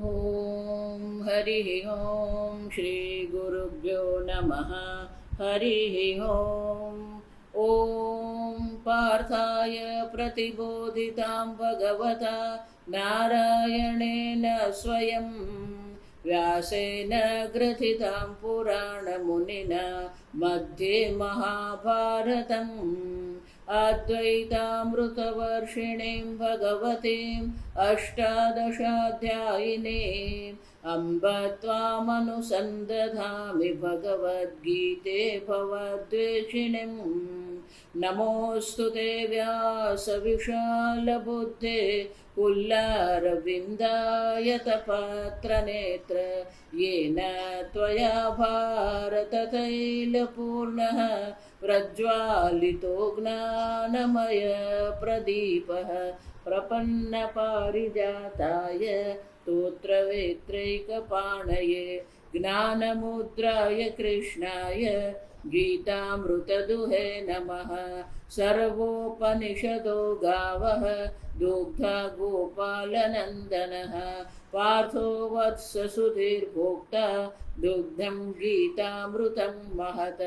ॐ हरिः ॐ श्रीगुरुभ्यो नमः। हरिः ॐ। ॐ पार्थाय प्रतिबोधितां भगवता नारायणेन स्वयं व्यासेन ग्रथितां पुराणमुनिना मध्ये महाभारतम् अद्वैतामृतवर्षिणीं भगवतीम् अष्टादशाध्यायिनीम् अम्ब त्वामनुसन्दधामि भगवद्गीते भवद्वेषिणीम्। नमोऽस्तु ते व्यासविशालबुद्धे पुल्लारविन्दायतपत्रनेत्र येन त्वया भारततैलपूर्णः प्रज्वालितो ज्ञानमय प्रदीपः प्रपन्नपारिजाताय स्तोत्रवेत्रैकपाणये ज्ञानमुद्राय कृष्णाय गीतामृतदुहे नमः। सर्वोपनिषदो गावः दुग्धा गोपालनन्दनः पार्थो वत्स सुधीर्भोक्ता दुग्धं गीतामृतं महत्।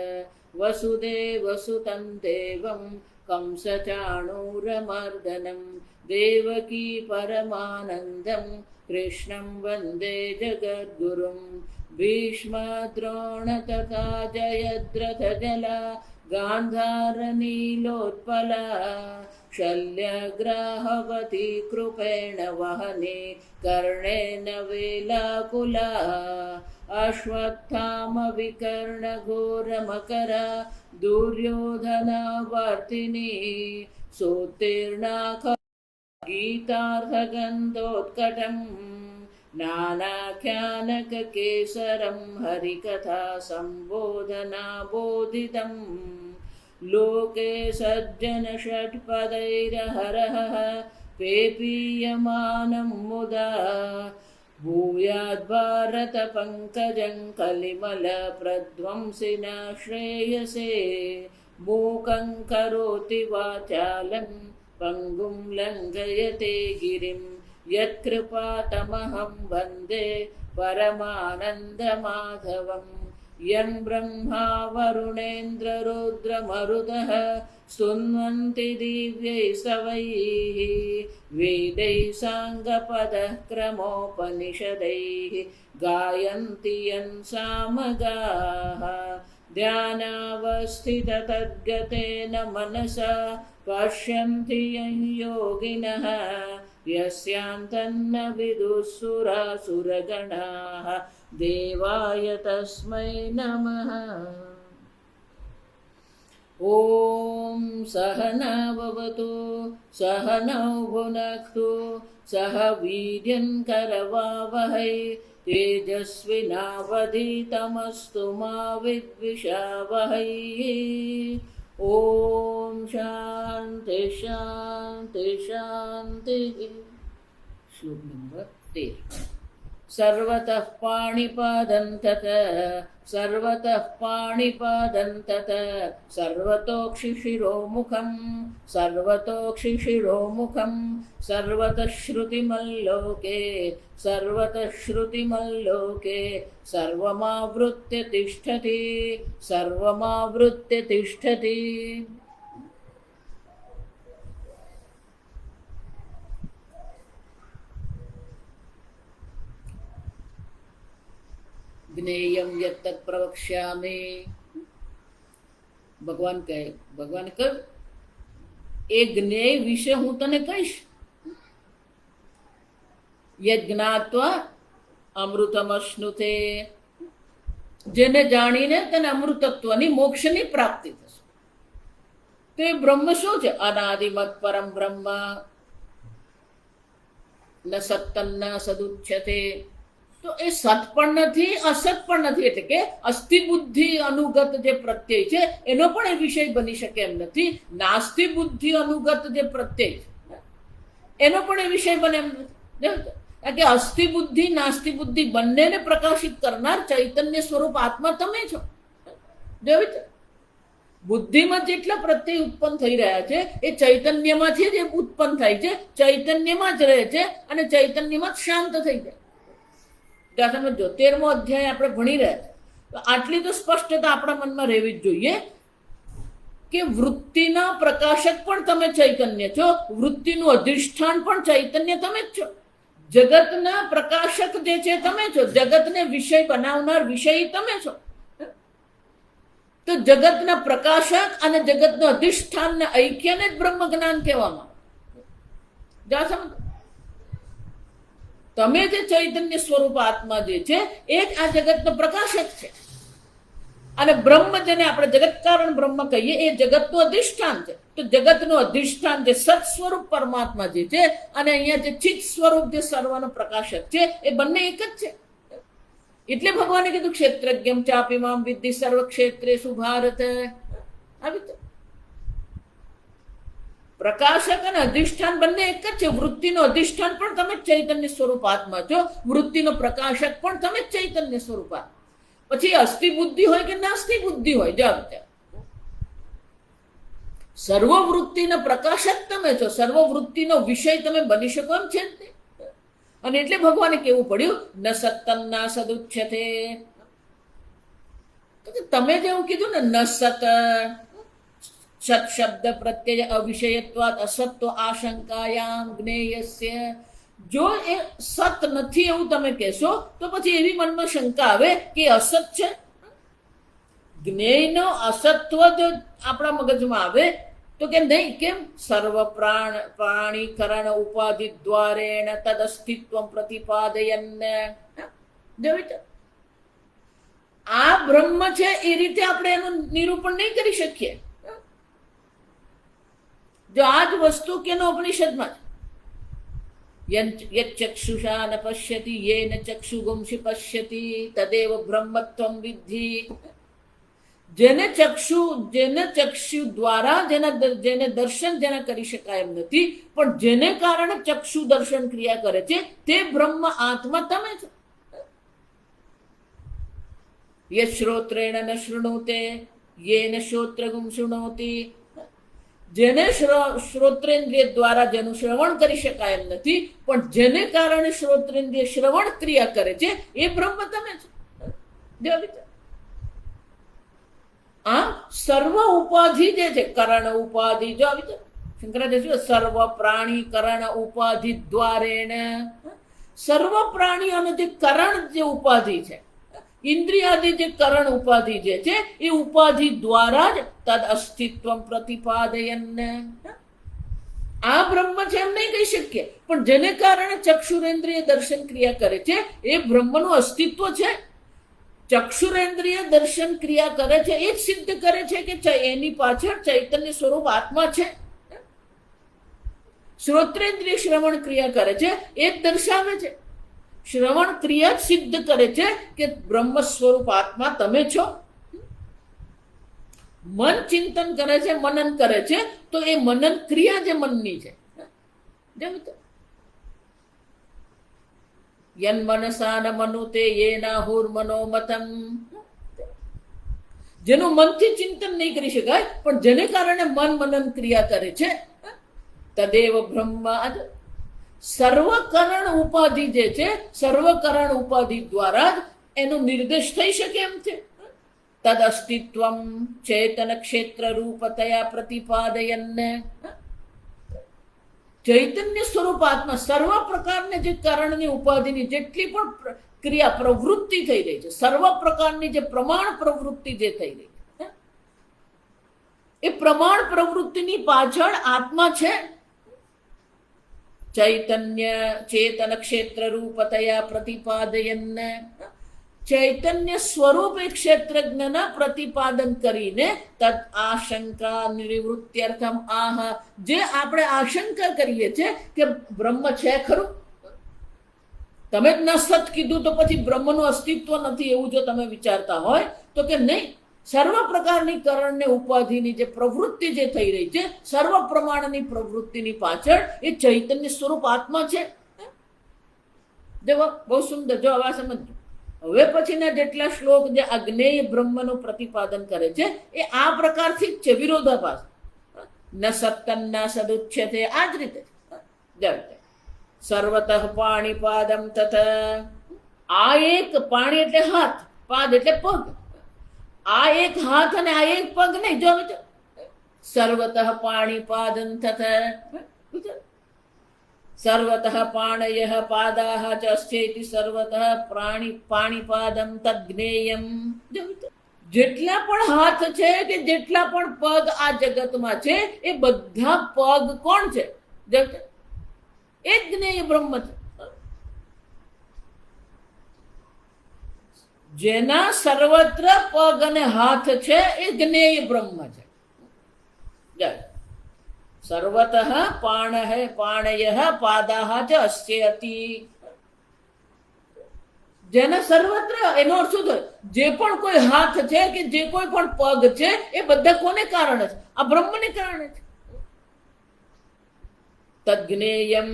वसुदेवसुतं देवं कंसचाणूरमर्दनं देवकी परमानन्दं कृष्णं वन्दे जगद्गुरुं। भीष्मद्रोण तथा जयद्रथजला गान्धारनीलोत्पला शल्यग्राहवती कृपेण वहने कर्णेन वेलाकुला अश्वत्थामविकर्णघोरमकरा दुर्योधनावर्तिनी सोत्तीर्णा गीतार्थगन्धोत्कटम् नानाख्यानककेसरं हरिकथा सम्बोधना बोधितम्। लोके सज्जनषट्पदैरहरः पेपीयमानं मुदा भूयाद्भारतपङ्कजं कलिमलप्रध्वंसिन श्रेयसे। मूकं करोति वाचालं पङ्गुं लङ्घयते गिरिं यत्कृपातमहं वन्दे परमानन्दमाधवम्। यं ब्रह्मा वरुणेन्द्ररुद्रमरुतः स्तुन्वन्ति दिव्यैस्तवैः वेदैः साङ्गपदः क्रमोपनिषदैः गायन्ति यं सामगाः। ध्यानावस्थिततद्गतेन मनसा पश्यन्ति यं योगिनः यस्यान्तन्न विदुःसुरासुरगणाः देवाय तस्मै नमः। ॐ सहना भवतु सहनौ भुनक्तु सह वीर्यं करवावहै तेजस्विनावधीतमस्तु मा विद्विषावहै। ॐ शान्ति शान्ति शान्तिः। श्लोक नंबर 13। सर्वतः पाणिपादं ततः सर्वतः पाणिपादं ततः सर्वतोक्षिशिरोमुखं सर्वतोक्षिशिरोमुखं सर्वतः श्रुतिमल्लोके सर्वतः श्रुतिमल्लोके सर्वमावृत्य तिष्ठति सर्वमावृत्य तिष्ठति। ज्ञेयं यत्तत् प्रवक्ष्यामि। ભગવાન કહ્યું એ જ્ઞેય વિશે હું તને કહીશ। યજ્ઞાત્વા અમૃતમશ્નુતે જેને જાણીને તેને અમૃતત્વની મોક્ષની પ્રાપ્તિ થશે। તો એ બ્રહ્મ શું છે? અનાદિમત પરમ બ્રહ્મ ન સત્તન્ન સદુચ્યતે। તો એ સત પણ નથી અસત પણ નથી, એટલે કે અસ્થિ બુદ્ધિ અનુગત જે પ્રત્યય છે એનો પણ એ વિષય બની શકે એમ નથી। નાસ્તિ બુદ્ધિ અનુગત જે પ્રત્યય છે એનો પણ એ વિષય બને એમ નથી। કારણ કે અસ્થિ બુદ્ધિ નાસ્તિ બુદ્ધિ બંનેને પ્રકાશિત કરનાર ચૈતન્ય સ્વરૂપ આત્મા તમે છો। જોયું છે બુદ્ધિમાં જેટલા પ્રત્યય ઉત્પન્ન થઈ રહ્યા છે એ ચૈતન્યમાંથી જ ઉત્પન્ન થાય છે, ચૈતન્યમાં જ રહે છે અને ચૈતન્યમાં જ શાંત થઈ જાય। ત્યાં સમજો 13મો અધ્યાય આપણે ભણી રહ્યા છે, તો આટલી તો સ્પષ્ટતા આપણા મનમાં રહેવી જ જોઈએ કે વૃત્તિના પ્રકાશક પણ તમે ચૈતન્ય છો, વૃત્તિનું અધિષ્ઠાન પણ ચૈતન્ય તમે જ છો, જગતના પ્રકાશક જે છે તમે છો, જગતને વિષય બનાવનાર વિષય તમે છો. તો જગતના પ્રકાશક અને જગતનું અધિષ્ઠાનને ઐક્યને જ બ્રહ્મ જ્ઞાન કહેવામાં આવે. તમે જે ચૈતન્ય સ્વરૂપ આત્મા જે છે એ જ આ જગતનો પ્રકાશક છે, અને બ્રહ્મ જેને આપણે જગત કારણ બ્રહ્મ કહીએ એ જગતનું અધિષ્ઠાન છે. તો જગતનું અધિષ્ઠાન જે સત સ્વરૂપ પરમાત્મા જે છે અને અહીંયા જે ચિત્ત સ્વરૂપ જે સર્વનો પ્રકાશક છે એ બંને એક જ છે. એટલે ભગવાને કીધું ક્ષેત્રજ્ઞમ ચાપી મામ વિદ્ધિ સર્વ ક્ષેત્રેષુ ભારત. આવી તો પ્રકાશક અને અધિષ્ઠાન બંને એક જ છે. વૃત્તિનું અધિષ્ઠાન પણ તમે ચૈતન્ય સ્વરૂપ આત્મા છો, વૃત્તિનો પ્રકાશક પણ તમે ચૈતન્ય સ્વરૂપ આત્મા. પછી અસ્થિ બુદ્ધિ હોય કે નાસ્તિ બુદ્ધિ હોય, જાવ સર્વવૃત્તિનો પ્રકાશક તમે છો, સર્વવૃત્તિનો વિષય તમે બની શકો એમ છે. અને એટલે ભગવાને કેવું પડ્યું ન સત્તમ ના સદુચ્યતે. તમે જેવું કીધું ને ન સત સત શબ્દ પ્રત્યય અવિષયત્વાદ અસત્વ આશંકાયામ જ્ઞેયસ્ય. જો એ સત નથી એવું તમે કહેશો તો પછી એવી મનમાં શંકા આવે કે અસત છે. જ્ઞેયનો અસત્વ જો આપણા મગજમાં આવે તો કે નહીં, કેમ સર્વ પ્રાણીકરણ ઉપાધિ દ્વારેણ તદ અસ્તિત્વ પ્રતિપાદયન. આ બ્રહ્મ છે એ રીતે આપણે એનું નિરૂપણ નહીં કરી શકીએ. જો આ જ વસ્તુ કેનો ઉપનિષદમાં યચ્ચક્ષુષા ન પશ્યતિ યેન ચક્ષુગુંસી પશ્યતિ તદેવ બ્રહ્મત્વમ વિદ્ધિ. જેને ચક્ષુ દ્વારા જેને દર્શન જેના કરી શકાય એમ નથી, પણ જેને કારણે ચક્ષુ દર્શન ક્રિયા કરે છે તે બ્રહ્મ આત્મા તમે છો. યે શ્રોત્રેણ ન શૃણુતે યેન શ્રોત્રગુમ શૃણોતિ. જેને શ્રોત્રેન્દ્રિય દ્વારા જેનું શ્રવણ કરી શકાય એમ નથી, પણ જેને કારણે શ્રોત્રેન્દ્રિય શ્રવણ ક્રિયા કરે છે એ બ્રહ્મ તમે છો. આ સર્વ ઉપાધિ જે છે કરણ ઉપાધિ, જો આવી છે શંકરાચાર્ય સર્વ પ્રાણી કરણ ઉપાધિ દ્વારેણ. સર્વ પ્રાણીઓનો જે કરણ જે ઉપાધિ છે, ઇન્દ્રિયાદિ જે કરણ ઉપાધિ જે છે એ ઉપાધિ દ્વારા જ તદ અસ્તિત્વ પ્રતિપાદયન. આ બ્રહ્મ છે એમ નહીં કહી શકીએ, પણ જેને કારણે ચક્ષુરેન્દ્રિય દર્શન ક્રિયા કરે છે એ બ્રહ્મનું અસ્તિત્વ છે. ચક્ષુરેન્દ્રિય દર્શન ક્રિયા કરે છે એ જ સિદ્ધ કરે છે કે એની પાછળ ચૈતન્ય સ્વરૂપ આત્મા છે. શ્રોત્રેન્દ્રિય શ્રવણ ક્રિયા કરે છે એ જ દર્શાવે છે. શ્રવણ ક્રિયા જ સિદ્ધ કરે છે કે બ્રહ્મ સ્વરૂપ આત્મા તમે છો. મન ચિંતન કરે છે, મનન કરે છે, તો એ મનન ક્રિયા જે મનની છે. યન મનસા ન મનુતે યેનાહુર મનોમતમ. જેનું મનથી ચિંતન નહીં કરી શકાય પણ જેને કારણે મન મનન ક્રિયા કરે છે તદેવ બ્રહ્મ. સર્વકરણ ઉપાધિ જે છે, સર્વકરણ ઉપાધિ દ્વારા જ એનો નિર્દેશ થઈ શકે એમ છે. તદ અસ્તિત્વમ ચેતન ક્ષેત્ર રૂપતયા પ્રતિપાદયન. ચૈતન્ય સ્વરૂપ આત્મા સર્વ પ્રકારની જે કરણની ઉપાધિની જેટલી પણ ક્રિયા પ્રવૃત્તિ થઈ રહી છે, સર્વ પ્રકારની જે પ્રમાણ પ્રવૃત્તિ જે થઈ રહી છે, એ પ્રમાણ પ્રવૃત્તિની પાછળ આત્મા છે. ચૈતન્ય ચેતન ક્ષેત્ર રૂપતયા પ્રતિપાદયન. ચૈતન્ય સ્વરૂપ એ ક્ષેત્રજ્ઞના પ્રતિપાદન કરીને તદ આશંકા નિવૃત્ત્યર્થમ આહ. જે આપણે આશંકા કરીએ છીએ કે બ્રહ્મ છે ખરું, તમે જ ન સત કીધું તો પછી બ્રહ્મનું અસ્તિત્વ નથી એવું જો તમે વિચારતા હોય તો કે નહીં, સર્વ પ્રકારની કરણને ઉપાધિની જે પ્રવૃત્તિ જે થઈ રહી છે, સર્વ પ્રમાણની પ્રવૃત્તિની પાછળ એ ચૈતન્ય સ્વરૂપ આત્મા છે. જો બહુ સુંદર, જો આવા સમજો. હવે પછીના જેટલા શ્લોક જે અજ્ઞેય બ્રહ્મનું પ્રતિપાદન કરે છે એ આ પ્રકારથી જ છે, વિરોધાભાસ. ન સત્તન ના સદુચ્યતે. આ જ રીતે સર્વતઃ પાણીપાદમ તથ આ એક પાણી એટલે હાથ, પાદ એટલે પગ, આ એક હાથ અને આ એક પગ નહીં. જો સર્વતઃ પાણી પાદં તથ સર્વતઃ પાણયઃ પાદાઃ ચ અસ્યેતિ સર્વતઃ પાણીપાદં તદ્-જ્ઞેયં. જેટલા પણ હાથ છે કે જેટલા પણ પગ આ જગતમાં છે એ બધા પગ કોણ છે? એ જ જ્ઞેય બ્રહ્મ છે. જેના સર્વત્ર પગ અને હાથ છે એ જ્ઞેય બ્રહ્મ છે. સર્વતઃ પાણયઃ પાદાઃ ચ અસ્યેતિ. જેના સર્વત્ર, એનો અર્થ શું થયો? જે પણ કોઈ હાથ છે કે જે કોઈ પણ પગ છે એ બધા કોને કારણે છે? આ બ્રહ્મને કારણે છે. તદ્-જ્ઞેયં.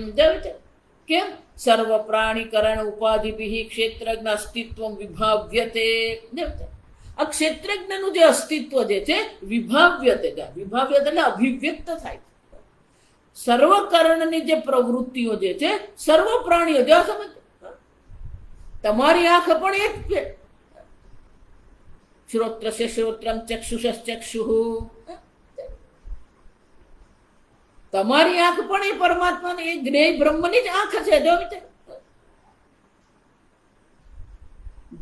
કેમ? સર્વ પ્રાણીકરણ ઉપાધિભિઃ ક્ષેત્રજ્ઞ અસ્તિત્વં વિભાવ્યતે. આ ક્ષેત્રજ્ઞનું જે અસ્તિત્વ જે છે વિભાવ્યતે, વિભાવ્યતે એટલે અભિવ્યક્ત થાય. સર્વકરણની જે પ્રવૃત્તિઓ જે છે સર્વ પ્રાણીઓ, જો સમજ, તમારી આંખ પણ એક છે. શ્રોત્રસ્ય શ્રોત્રમ ચક્ષુષ ચક્ષુઃ. તમારી આંખ પણ એ પરમાત્માની, એ જ્ઞેય બ્રહ્મની જ આંખ છે. જો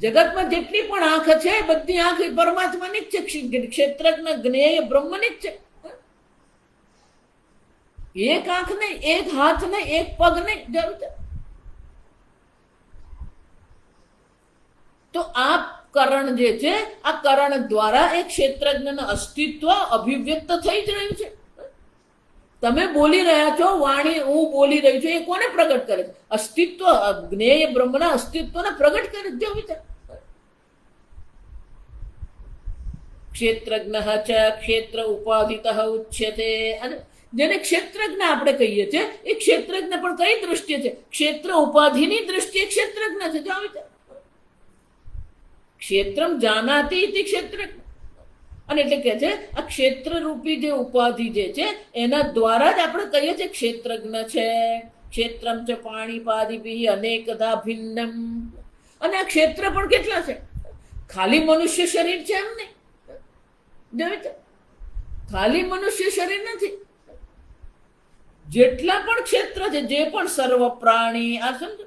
જગતમાં જેટલી પણ આંખ છે બધી આંખ એ પરમાત્માની જ છે, ક્ષેત્રજ્ઞ જ્ઞેય બ્રહ્મની જ છે. એક આંખ નહીં, એક હાથ નહીં, એક પગ નહીં. તો આ કરણ જે છે, આ કરણ દ્વારા એક ક્ષેત્રજ્ઞનું અસ્તિત્વ અભિવ્યક્ત થઈ જ રહ્યું છે. તમે બોલી રહ્યા છો, વાણી હું બોલી રહી છું, એ કોને પ્રગટ કરે છે? અસ્તિત્વ, જ્ઞેય બ્રહ્મના અસ્તિત્વને પ્રગટ કરે છે. વિચાર, ક્ષેત્રજ્ઞ ચ ક્ષેત્ર ઉપાધિતઃ ઉચ્યતે. અને જેને ક્ષેત્રજ્ઞ આપણે કહીએ છીએ એ ક્ષેત્રજ્ઞ પણ કઈ દૃષ્ટિએ છે? ક્ષેત્ર ઉપાધિની દૃષ્ટિએ ક્ષેત્રજ્ઞ છે. જો વિચાર, ક્ષેત્રમ જાનાતિ ઇતિ ક્ષેત્રજ્ઞ. અને એટલે કે છે આ ક્ષેત્ર રૂપી જે ઉપાધિ જે છે એના દ્વારા જ આપણે કહીએ છીએ ક્ષેત્રજ્ઞ છે. ક્ષેત્રમ ચ પાણીપાદિભિઃ અનેકધા ભિન્નમ. અને આ ક્ષેત્ર પણ કેટલા છે? ખાલી મનુષ્ય શરીર છે એમ નહીં. ખાલી મનુષ્ય શરીર નથી. જેટલા પણ ક્ષેત્ર છે, જે પણ સર્વ પ્રાણી, આ સમજો,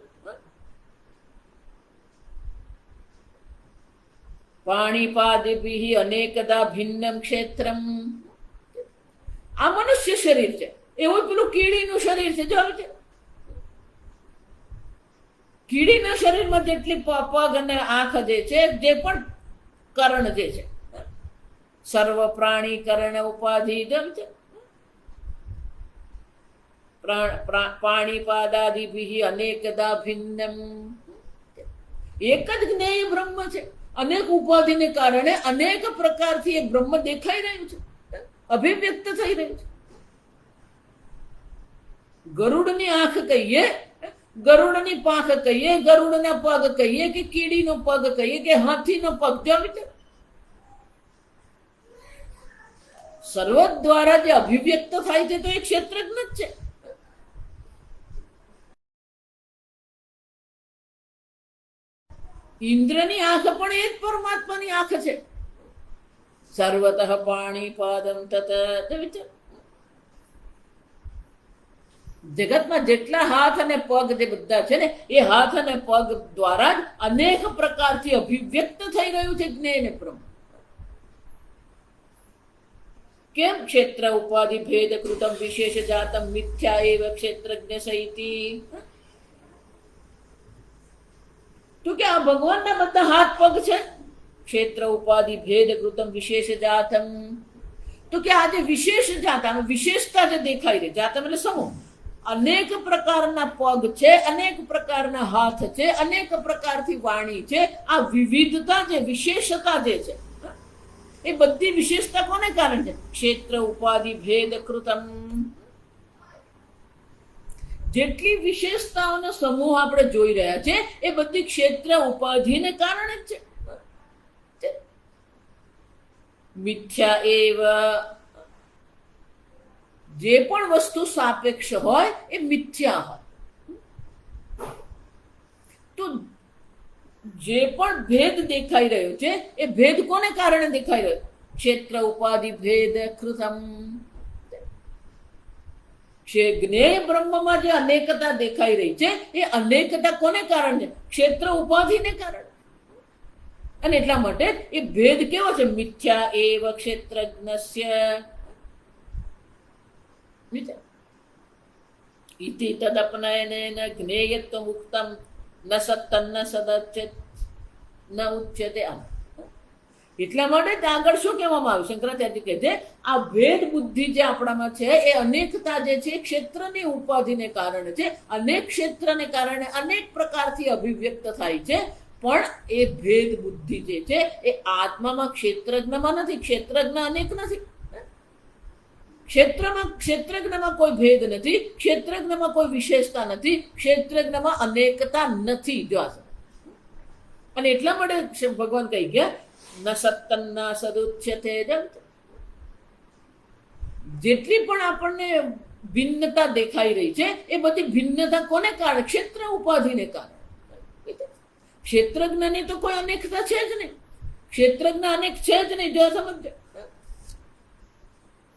પાણીપાદિભિઃ અનેકધા ભિન્નમ ક્ષેત્રમ. આ મનુષ્ય શરીર છે, એવું પેલું કીડીનું શરીર છે. જો કીડીના શરીરમાં જેટલી પગ અને આંખ જે છે, જે પણ કરણ જે છે, સર્વ પ્રાણી કરણ ઉપાધિ પાણીપાદાદિભિઃ અનેકધા ભિન્નમ. એક જ જ્ઞેય બ્રહ્મ છે. અનેક ઉપાધિને કારણે અનેક પ્રકારથી એ બ્રહ્મ દેખાઈ રહ્યું છે, અભિવ્યક્ત થઈ રહ્યું છે. ગરુડની આંખ કહીએ, ગરુડની પાંખ કહીએ, ગરુડના પગ કહીએ, કે કીડીનો પગ કહીએ, કે હાથીનો પગ. જો વિચાર, સર્વ દ્વારા જે અભિવ્યક્ત થાય છે તો એ ક્ષેત્રજ્ઞ જ છે. ઇન્દ્રની આંખ પણ એ જ પરમાત્માની આંખ છે. સર્વતઃ પાણીપાદં તત. જગતમાં જેટલા હાથ અને પગ જે બધા છે ને એ હાથ અને પગ દ્વારા જ અનેક પ્રકારથી અભિવ્યક્ત થઈ રહ્યું છે જ્ઞેય બ્રહ્મ. કેમ? ક્ષેત્ર ઉપાધિ ભેદ કૃતમ વિશેષ જાતમ મિથ્યા એવ ક્ષેત્રજ્ઞ સહિતિ. તો કે આ ભગવાનના બધા હાથ પગ છે, ક્ષેત્ર ઉપાધિ ભેદ કૃતમ વિશેષ જાતમ. તો કે આ જે વિશેષ જાત, આનું વિશેષતા જે દેખાઈ રહી, જાતમ એટલે સમૂહ, અનેક પ્રકારના પગ છે, અનેક પ્રકારના હાથ છે, અનેક પ્રકારથી વાણી છે. આ વિવિધતા જે વિશેષતા જે છે એ બધી વિશેષતા કોને કારણે છે? ક્ષેત્ર ઉપાધિ ભેદ કૃતમ. જેટલી વિશેષતાઓનો સમૂહ આપણે જોઈ રહ્યા છે એ બધી ક્ષેત્ર ઉપાધિને કારણે જ છે. મિથ્યા એવ. જે પણ વસ્તુ સાપેક્ષ હોય એ મિથ્યા હોય. તો જે પણ ભેદ દેખાઈ રહ્યો છે એ ભેદ કોને કારણે દેખાઈ રહ્યો? ક્ષેત્ર ઉપાધિ ભેદ કૃતમ. જ્ઞેય બ્રહ્મમાં જે અનેકતા દેખાઈ રહી છે એ અનેકતા કોને કારણે? ક્ષેત્ર ઉપાધિને કારણે. અને એટલા માટે એ ભેદ કેવો છે? મિથ્યા એવ ક્ષેત્રજ્ઞસ્ય ઇતિ તદપનયનેન જ્ઞેયત્વમ ઉક્તમ ન સત્તન્ન સદચ્યત ન ઉચ્યતે. એટલા માટે આગળ શું કહેવામાં આવ્યું? શંકરાચાર્ય કહે છે આ ભેદ બુદ્ધિ જે આપણામાં છે એ અનેકતા જે છે ક્ષેત્રની ઉપાધિને કારણે છે. અનેક ક્ષેત્રને કારણે અનેક પ્રકારથી અભિવ્યક્ત થાય છે. પણ એ ભેદ બુદ્ધિ જે છે એ આત્મામાં ક્ષેત્રજ્ઞમાં નથી. ક્ષેત્રજ્ઞ અનેક નથી. ક્ષેત્રજ્ઞમાં કોઈ ભેદ નથી. ક્ષેત્રજ્ઞમાં કોઈ વિશેષતા નથી. ક્ષેત્રજ્ઞમાં અનેકતા નથી. જો અને એટલા માટે ભગવાન કહી ગયા ન સત્તન્ન સદુચ્યતે. જેટલી પણ આપણને ભિન્નતા દેખાઈ રહી છે એ બધી ભિન્નતા કોને કારણે? ક્ષેત્ર ઉપાધિને કારણે. ક્ષેત્રજ્ઞની તો કોઈ અનેકતા છે જ નહીં. ક્ષેત્રજ્ઞ અનેક છે જ નહીં. જો સમજ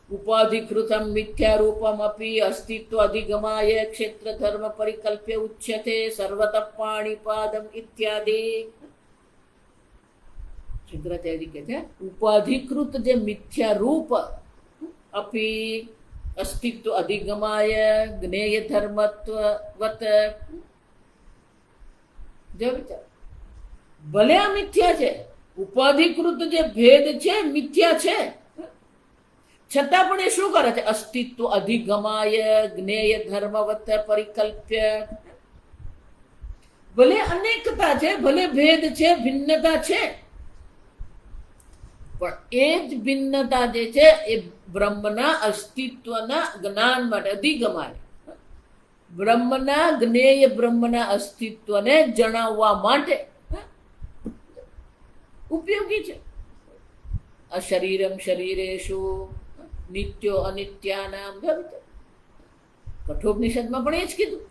ઉપાધિકૃતમ મિથ્યા રૂપમ અપી અસ્તિત્વ અધિગમાય ક્ષેત્ર ધર્મ પરિકલ્પ્ય ઉચ્યતે સર્વતઃ પાણીપાદમ ઇત્યાદિ. શંકરાચાર્ય કહે છે ઉપાધિકૃત જે મિથ્યા રૂપ અપી અસ્તિત્વ અધિગમાય જ્ઞેય ધર્મત્વવત. જો વિચાર, ભલે આ મિથ્યા છે, ઉપાધિકૃત જે ભેદ છે મિથ્યા છે, છતાં પણ એ શું કરે છે? અસ્તિત્વ અધિગમાય જ્ઞેય ધર્મવત પરિકલ્પ્ય. ભલે અનેકતા છે, ભલે ભેદ છે, ભિન્નતા છે, પણ એ જ ભિન્નતા જે છે એ બ્રહ્મના અસ્તિત્વના જ્ઞાન માટે અધિગમાય, બ્રહ્મના જ્ઞેય બ્રહ્મના અસ્તિત્વને જણાવવા માટે ઉપયોગી છે. અશરીરમ શરીરેષુ નિત્યો અનિત્યાનામ. કઠોપનિષદમાં પણ એ જ કીધું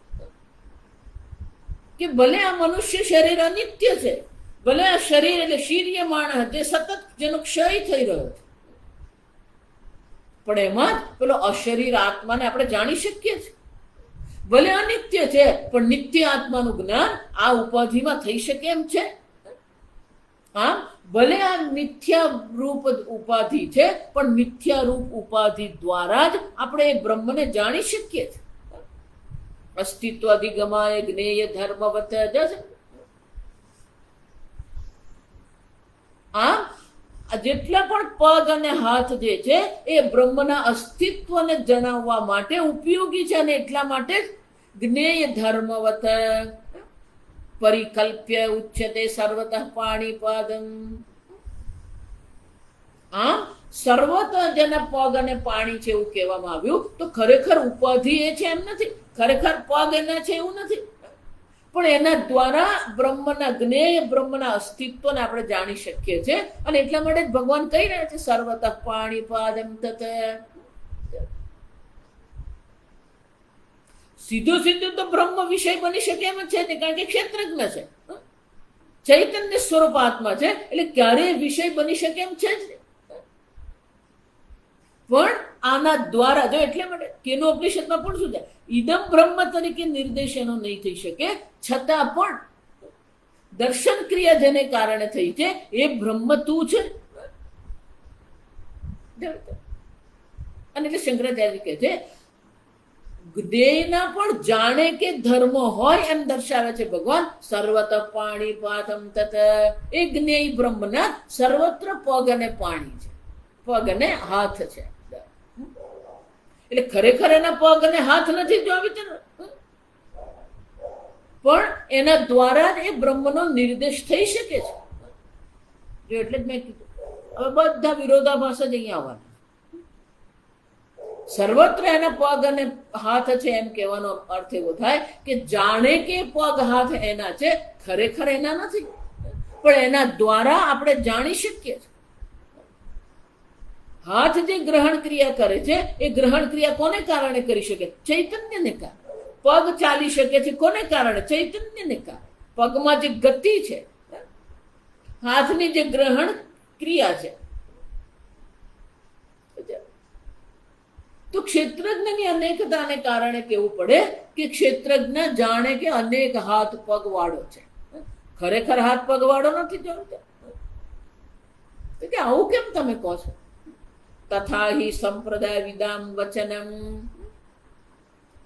કે ભલે આ મનુષ્ય શરીર અનિત્ય છે, ભલે આ શરીર એટલે શીર્યમાણ જે સતત જેનો ક્ષય થઈ રહ્યો છે, પણ એમાં જ પેલો અશરીર આત્માને આપણે જાણી શકીએ છીએ. ભલે અનિત્ય છે પણ નિત્ય આત્માનું જ્ઞાન આ ઉપાધિમાં થઈ શકે એમ છે. આમ ભલે આ મિથ્યા રૂપ ઉપાધિ છે પણ મિથ્યા રૂપ ઉપાધિ દ્વારા જ આપણે એ બ્રહ્મને જાણી શકીએ છીએ. અસ્તિત્વ અધિગમાય જ્ઞેય ધર્મવત. આમ જેટલા પણ પગ અને હાથ જે છે એ બ્રહ્મના અસ્તિત્વને જણાવવા માટે ઉપયોગી છે. અને એટલા માટે જ્ઞેય ધર્મવત પરિકલ્પ્ય ઉચ્યતે સર્વતઃ પાણીપાદમ. આમ સર્વતઃ જેના પગ અને પાણી છે એવું કહેવામાં આવ્યું તો ખરેખર ઉપાધિ એ છે એમ નથી. ખરેખર પગ એના છે એવું નથી, પણ એના દ્વારા બ્રહ્મના જ્ઞેય બ્રહ્મના અસ્તિત્વને આપણે જાણી શકીએ છીએ. અને એટલા માટે જ ભગવાન કહી રહ્યા છે સર્વતઃ પાણીપાદમ તત. સીધું સીધું તો બ્રહ્મ વિષય બની શકે એમ છે નહીં, કારણ કે ક્ષેત્રજ્ઞ છે, ચૈતન્ય સ્વરૂપ આત્મા છે, એટલે ક્યારેય વિષય બની શકે એમ છે જ નહીં. પણ આના દ્વારા જો એટલે માટે કેનોપનિષદમાં પણ શું થાય, ઇદમ બ્રહ્મ તરીકે નિર્દેશ એનો નહીં થઈ શકે, છતાં પણ દર્શન ક્રિયા જેને કારણે થઈ છે એ બ્રહ્મ તું છે. અને એટલે શંકરાચાર્ય કહે છે જ્ઞેયના પણ જાણે કે ધર્મ હોય એમ દર્શાવે છે ભગવાન. સર્વતઃ પાણીપાદમ તત. એ જ્ઞેય બ્રહ્મના સર્વત્ર પગ અને પાણી છે, પગ અને હાથ છે. એટલે ખરેખર એના પગ અને હાથ નથી જો વિચાર, પણ એના દ્વારા જ એ બ્રહ્મનો નિર્દેશ થઈ શકે છે. જો એટલે જ મેં કીધું હવે બધા વિરોધાભાસ જ અહીંયા આવવાના. સર્વત્ર એના પગ અને હાથ છે એમ કહેવાનો અર્થ એવો થાય કે જાણે કે પગ હાથ એના છે, ખરેખર એના નથી, પણ એના દ્વારા આપણે જાણી શકીએ છીએ. હાથ જે ગ્રહણ ક્રિયા કરે છે એ ગ્રહણ ક્રિયા કોને કારણે કરી શકે? ચૈતન્યને કારણે. પગ ચાલી શકે છે કોને કારણે? ચૈતન્યને કારણે. પગમાં જે ગતિ છે હાથની જે ગ્રહણ ક્રિયા છે. તો ક્ષેત્રજ્ઞની અનેકતાને કારણે કેવું પડે કે ક્ષેત્રજ્ઞ જાણે કે અનેક હાથ પગ વાળો છે, ખરેખર હાથ પગ વાળો નથી. કે આવું કેમ તમે કહો છો? તથા હિ સંપ્રદાય વિદામ વચનમ,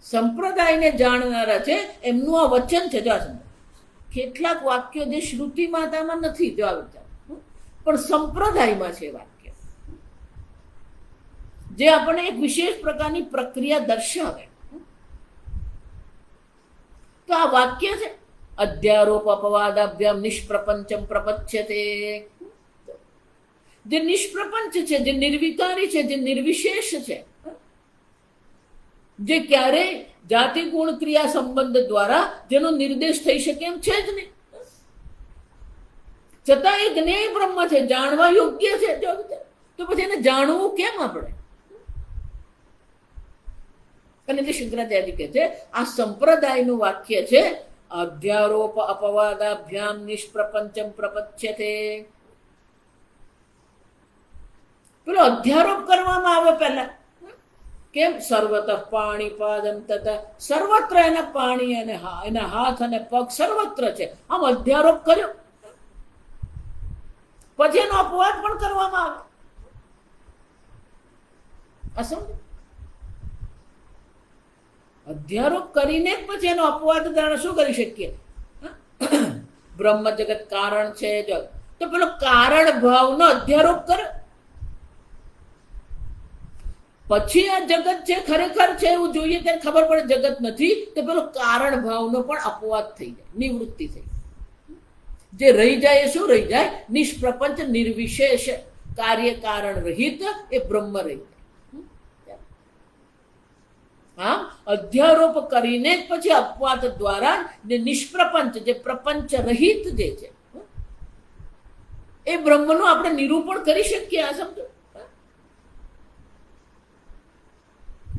સંપ્રદાયને જાણનારા છે એમનું આ વચન છે. જો કેટલાક વાક્યો જે શ્રુતિ માતામાં નથી, જો પણ સંપ્રદાયમાં છે વાક્ય, જે આપણને એક વિશેષ પ્રકારની પ્રક્રિયા દર્શાવે. તો આ વાક્ય છે અધ્યારોપ અપવાદાભ્યામ નિષ્પ્રપંચમ પ્રપચ્યતે. જે નિષ્પ્રપંચ છે, જે નિર્વિકારી છે, જે નિર્વિશેષ છે, જે ક્યારેય જાતિ ગુણ ક્રિયા સંબંધ દ્વારા જેનો નિર્દેશ થઈ શકે એમ છે જ નહીં, છતાં એ જ્ઞેય બ્રહ્મ છે, જાણવા યોગ્ય છે. તો પછી એને જાણવું કેમ આપણે? અને જે શંકરાચાર્ય કહે છે આ સંપ્રદાયનું વાક્ય છે અધ્યારોપ અપવાદાભ્યામ નિષ્પ્રપંચમ પ્રપચ્યતે. પેલો અધ્યારોપ કરવામાં આવે પહેલા, કેમ? સર્વતઃ પાણીપાદમ તથા, સર્વત્ર એના પાણી અને એના હાથ અને પગ સર્વત્ર છે, આમ અધ્યારોપ કર્યો. પછી એનો અપવાદ પણ કરવામાં આવે. આ સમજ? અધ્યારોપ કરીને પછી એનો અપવાદ દ્વારા શું કરી શકીએ? બ્રહ્મ જગત કારણ છે, જો તો પેલો કારણ ભાવનો અધ્યારોપ કરે, પછી આ જગત છે ખરેખર છે એવું જોઈએ ત્યારે ખબર પડે જગત નથી, તો પેલો કારણ ભાવનો પણ અપવાદ થઈ જાય, નિવૃત્તિ થઈ જાય. જે રહી જાય એ શું રહી જાય? નિષ્પ્રપંચ નિર્વિશેષ કાર્ય કારણ રહિત એ બ્રહ્મ રહી જાય. આમ અધ્યારોપ કરીને પછી અપવાદ દ્વારા જે નિષ્પ્રપંચ, જે પ્રપંચ રહિત જે છે એ બ્રહ્મનું આપણે નિરૂપણ કરી શકીએ. આ સમજો,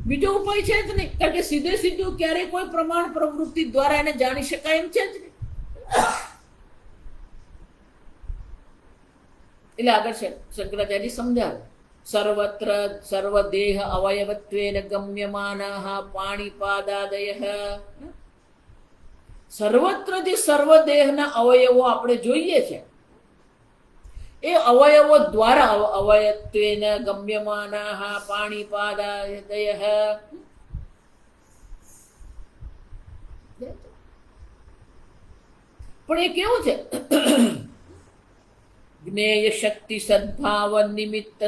બીજો ઉપાય છે જ નહીં, કારણ કે સીધે સીધું ક્યારેય કોઈ પ્રમાણ પ્રવૃત્તિ દ્વારા એને જાણી શકાય એમ છે જ નહીં. એટલે આગળ શંકરાચાર્ય સમજાવે સર્વત્ર સર્વદેહ અવયવત્વેન ગમ્યમાનાઃ પાણીપાદાદયઃ. સર્વત્ર જે સર્વદેહના અવયવો આપણે જોઈએ છે એ અવયવો દ્વારા અવયત્વેન ગમ્યમાનાઃ પાણીપાદાદયઃ. પણ એ કેવું છે? જ્ઞેય શક્તિ સદ્ભાવ નિમિત્ત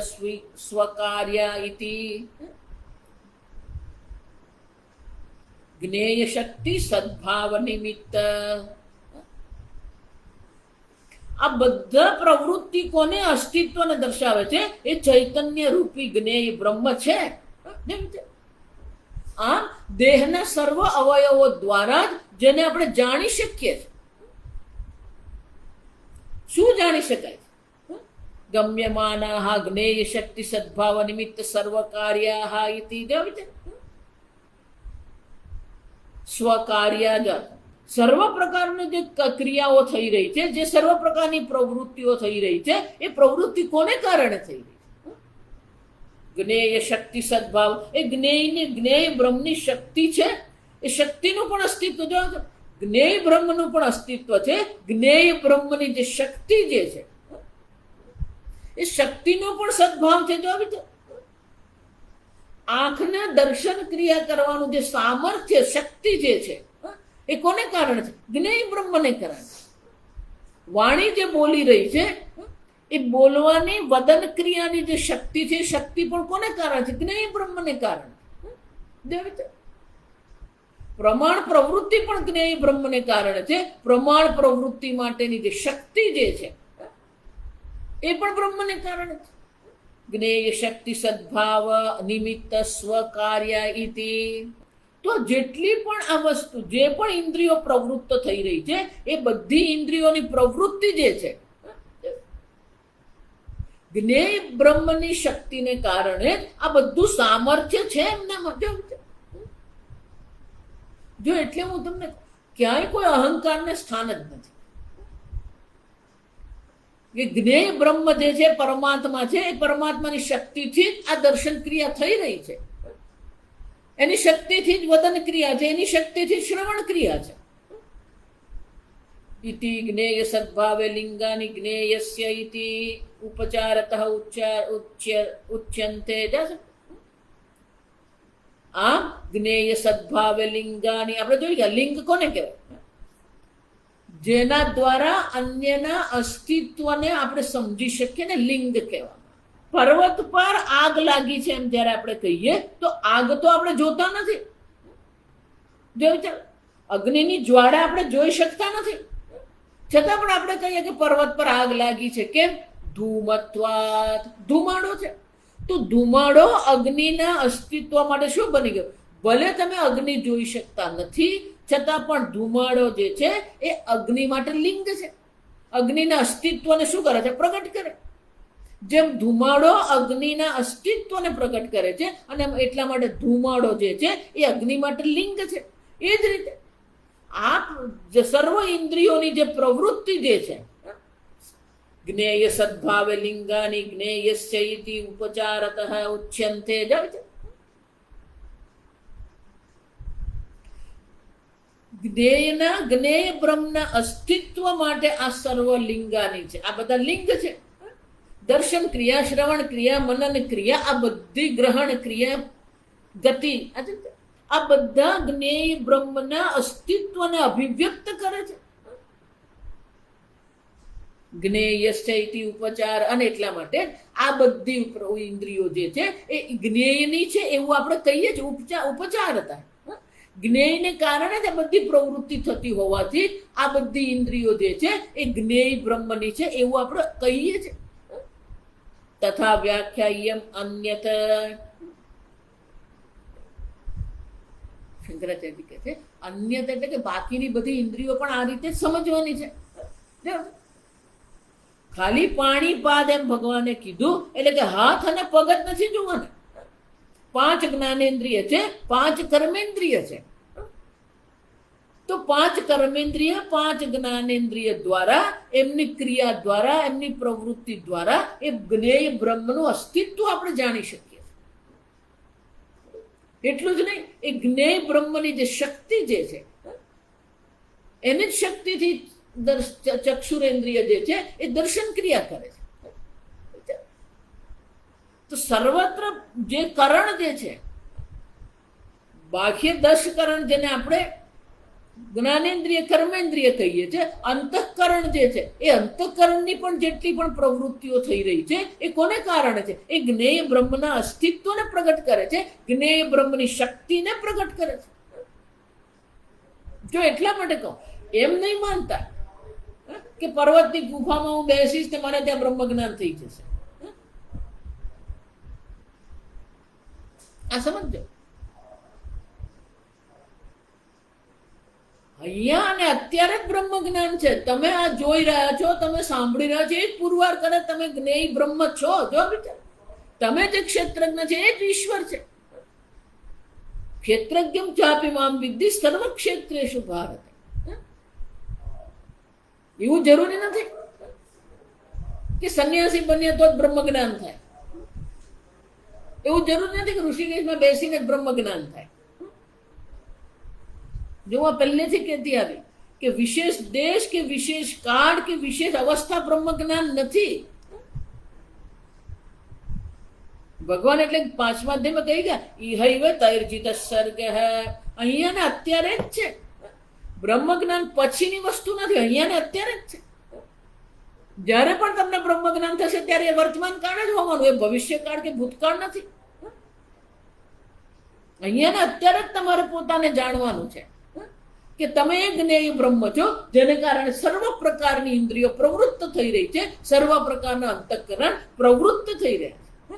સ્વકાર્ય ઇતિ. જ્ઞેય શક્તિ સદ્ભાવ નિમિત્ત, આ બધા પ્રવૃત્તિ કોને અસ્તિત્વને દર્શાવે છે? એ ચૈતન્ય રૂપી જ્ઞેય બ્રહ્મ છે. આમ દેહના સર્વ અવયવો દ્વારા જ જેને આપણે જાણી શકીએ. શું જાણી શકાય? ગમ્યમાનાઃ જ્ઞેય શક્તિ સદ્ભાવ નિમિત્ત સર્વ કાર્યાઃ ઇતિ. સ્વકાર્ય, સર્વ પ્રકારની જે ક્રિયાઓ થઈ રહી છે, જે સર્વ પ્રકારની પ્રવૃત્તિઓ થઈ રહી છે, એ પ્રવૃત્તિ કોને કારણે થઈ રહી છે? જ્ઞેય શક્તિ સદ્ભાવ, એ જ્ઞેય બ્રહ્મની શક્તિ છે. એ શક્તિનું પણ અસ્તિત્વ, જો જ્ઞેય બ્રહ્મનું પણ અસ્તિત્વ છે. જ્ઞેય બ્રહ્મની જે શક્તિ જે છે એ શક્તિનો પણ સદ્ભાવ છે. જો આંખના દર્શન ક્રિયા કરવાનું જે સામર્થ્ય શક્તિ જે છે એ કોને કારણે છે? જ્ઞેય બ્રહ્મને કારણે. વાણી જે બોલી રહી છે એ બોલવાની વદન ક્રિયાની જે શક્તિ છે, શક્તિ પણ કોને કારણે છે? જ્ઞેય બ્રહ્મને કારણે. પ્રમાણ પ્રવૃત્તિ પણ જ્ઞેય બ્રહ્મને કારણે છે. પ્રમાણ પ્રવૃત્તિ માટેની જે શક્તિ જે છે એ પણ બ્રહ્મને કારણે છે. જ્ઞેય શક્તિ સદ્ભાવ નિમિત્ત સ્વકાર્ય ઇતિ. તો જેટલી પણ આ વસ્તુ, જે પણ ઇન્દ્રિયો પ્રવૃત્ત થઈ રહી છે, એ બધી ઇન્દ્રિયોની પ્રવૃત્તિ જે છે જ્ઞેય બ્રહ્મની શક્તિને કારણે આ બધું સામર્થ્ય છે એમનામાં. જો એટલે હું તમને ક્યાંય કોઈ અહંકારને સ્થાન જ નથી. કે જ્ઞેય બ્રહ્મ જે છે પરમાત્મા છે, એ પરમાત્માની શક્તિથી જ આ દર્શન ક્રિયા થઈ રહી છે. એની શક્તિથી જ વદન ક્રિયા છે, એની શક્તિથી જ શ્રવણ ક્રિયા છે. ઇતિ જ્ઞેય સદ્ભાવે લિંગાની જ્ઞેયસ્ય ઇતિ ઉપચારતઃ ઉચ્યન્તે. આ જ્ઞેય સદ્ભાવે લિંગાની આપણે જોઈ ગયા. લિંગ કોને કહેવાય? જેના દ્વારા અન્યના અસ્તિત્વને આપણે સમજી શકીએ ને લિંગ કહેવાય. પર્વત પર આગ લાગી છે એમ જ્યારે આપણે કહીએ તો આગ તો આપણે જોતા નથી. જો વિચાર, અગ્નિની જ્વાળા આપણે જોઈ શકતા નથી, છતાં પણ આપણે કહીએ કે પર્વત પર આગ લાગી છે. કેમ? ધૂમત્વાત, ધુમાડો છે. તો ધુમાડો અગ્નિના અસ્તિત્વ માટે શું બની ગયો? ભલે તમે અગ્નિ જોઈ શકતા નથી, છતાં પણ ધુમાડો જે છે એ અગ્નિ માટે લિંગ છે. અગ્નિના અસ્તિત્વને શું કરે છે? પ્રગટ કરે. જેમ ધુમાડો અગ્નિના અસ્તિત્વને પ્રગટ કરે છે અને એટલા માટે ધુમાડો જે છે એ અગ્નિ માટે લિંગ છે. એ જ રીતે આ સર્વ ઇન્દ્રિયોની જે પ્રવૃત્તિ જે છે, જ્ઞેય સદ્ભાવે લિંગાની જ્ઞેયસ્ય ઇતિ ઉપચારતઃ ઉચ્યન્તે. જ્ઞેય બ્રહ્મના અસ્તિત્વ માટે આ સર્વ લિંગાની છે. આ બધા લિંગ છે. દર્શન ક્રિયા, શ્રવણ ક્રિયા, મનન ક્રિયા, આ બધી ગ્રહણ ક્રિયા, ગતિ, આ બધા જ્ઞેય બ્રહ્મના અસ્તિત્વને અભિવ્યક્ત કરે છે. જ્ઞેયસ્ય ઇતિ ઉપચાર. અને એટલા માટે આ બધી ઇન્દ્રિયો જે છે એ જ્ઞેયની છે એવું આપણે કહીએ છીએ. ઉપચાર હતા. જ્ઞેયને કારણે જ આ બધી પ્રવૃત્તિ થતી હોવાથી આ બધી ઇન્દ્રિયો જે છે એ જ્ઞેય બ્રહ્મની છે એવું આપણે કહીએ છીએ. તથા વ્યાખ્યાય્યમ અન્યત. શંકરાચાર્ય કહે છે અન્યત એટલે કે બાકીની બધી ઇન્દ્રિયો પણ આ રીતે સમજવાની છે. ખાલી પાણી પાદ એમ ભગવાને કીધું એટલે કે હાથ અને પગ જ નથી જોવાના. 5 જ્ઞાનેન્દ્રિય છે, 5 કર્મેન્દ્રિય છે. તો 5 કર્મેન્દ્રિય, 5 જ્ઞાનેન્દ્રિય દ્વારા, એમની ક્રિયા દ્વારા, એમની પ્રવૃત્તિ દ્વારા એ જ્ઞેય બ્રહ્મનું અસ્તિત્વ આપણે જાણી શકીએ. એટલું જ નહીં, એ જ્ઞેય બ્રહ્મની જે શક્તિ જે છે એની જ શક્તિથી ચક્ષુરેન્દ્રિય જે છે એ દર્શન ક્રિયા કરે છે. તો સર્વત્ર જે કરણ જે છે, બાહ્ય 10 કરણ જેને આપણે જ્ઞાનેન્દ્રિય, કર્મેન્દ્રિય કહીએ છીએ, અંતઃકરણ જે છે એ અંતઃકરણની પણ જેટલી પણ પ્રવૃત્તિઓ થઈ રહી છે એ કોને કારણે છે? એ જ્ઞેય બ્રહ્મના અસ્તિત્વને પ્રગટ કરે છે, જ્ઞેય બ્રહ્મની શક્તિને પ્રગટ કરે છે. જો એટલા માટે કહું, એમ નહીં માનતા કે પર્વતની ગુફામાં હું બેસીશ ને મને ત્યાં બ્રહ્મ જ્ઞાન થઈ જશે. આ સમજો. અહીંયા અને અત્યારે જ બ્રહ્મ જ્ઞાન છે. તમે આ જોઈ રહ્યા છો, તમે સાંભળી રહ્યા છો, એ જ પુરવાર કરે તમે જ્ઞેય બ્રહ્મ છો. જો વિચાર, તમે જે ક્ષેત્રજ્ઞ છે એ જ ઈશ્વર છે. ક્ષેત્રજ્ઞમ ચાપી મામ વિદ્ધિ સર્વ ક્ષેત્રેષુ ભારત. એવું જરૂરી નથી કે સંન્યાસી બન્યા તો જ બ્રહ્મ જ્ઞાન થાય. એવું જરૂરી નથી કે ઋષિકેશમાં બેસીને જ બ્રહ્મ જ્ઞાન થાય. જો આ પહેલેથી કહેતી આવી કે વિશેષ દેશ કે વિશેષ કાળ કે વિશેષ અવસ્થા બ્રહ્મ જ્ઞાન નથી. ભગવાન એટલે 5મા અધ્યાયમાં કહી ગયા ઇહૈવ તૈર્જિત સર્ગ હૈ. અહીંયા ને અત્યારે જ છે. બ્રહ્મ જ્ઞાન પછીની વસ્તુ નથી, અહીંયા ને અત્યારે જ છે. જ્યારે પણ તમને બ્રહ્મ જ્ઞાન થશે ત્યારે એ વર્તમાન કાળ જ હોવાનું, એ ભવિષ્ય કાળ કે ભૂતકાળ નથી. અહીંયા ને અત્યારે જ તમારે પોતાને જાણવાનું છે કે તમે એ જ્ઞેય બ્રહ્મ છો, જેને કારણે સર્વ પ્રકારની ઇન્દ્રિયો પ્રવૃત્ત થઈ રહી છે, સર્વ પ્રકારના અંતઃકરણ પ્રવૃત્ત થઈ રહ્યા છે.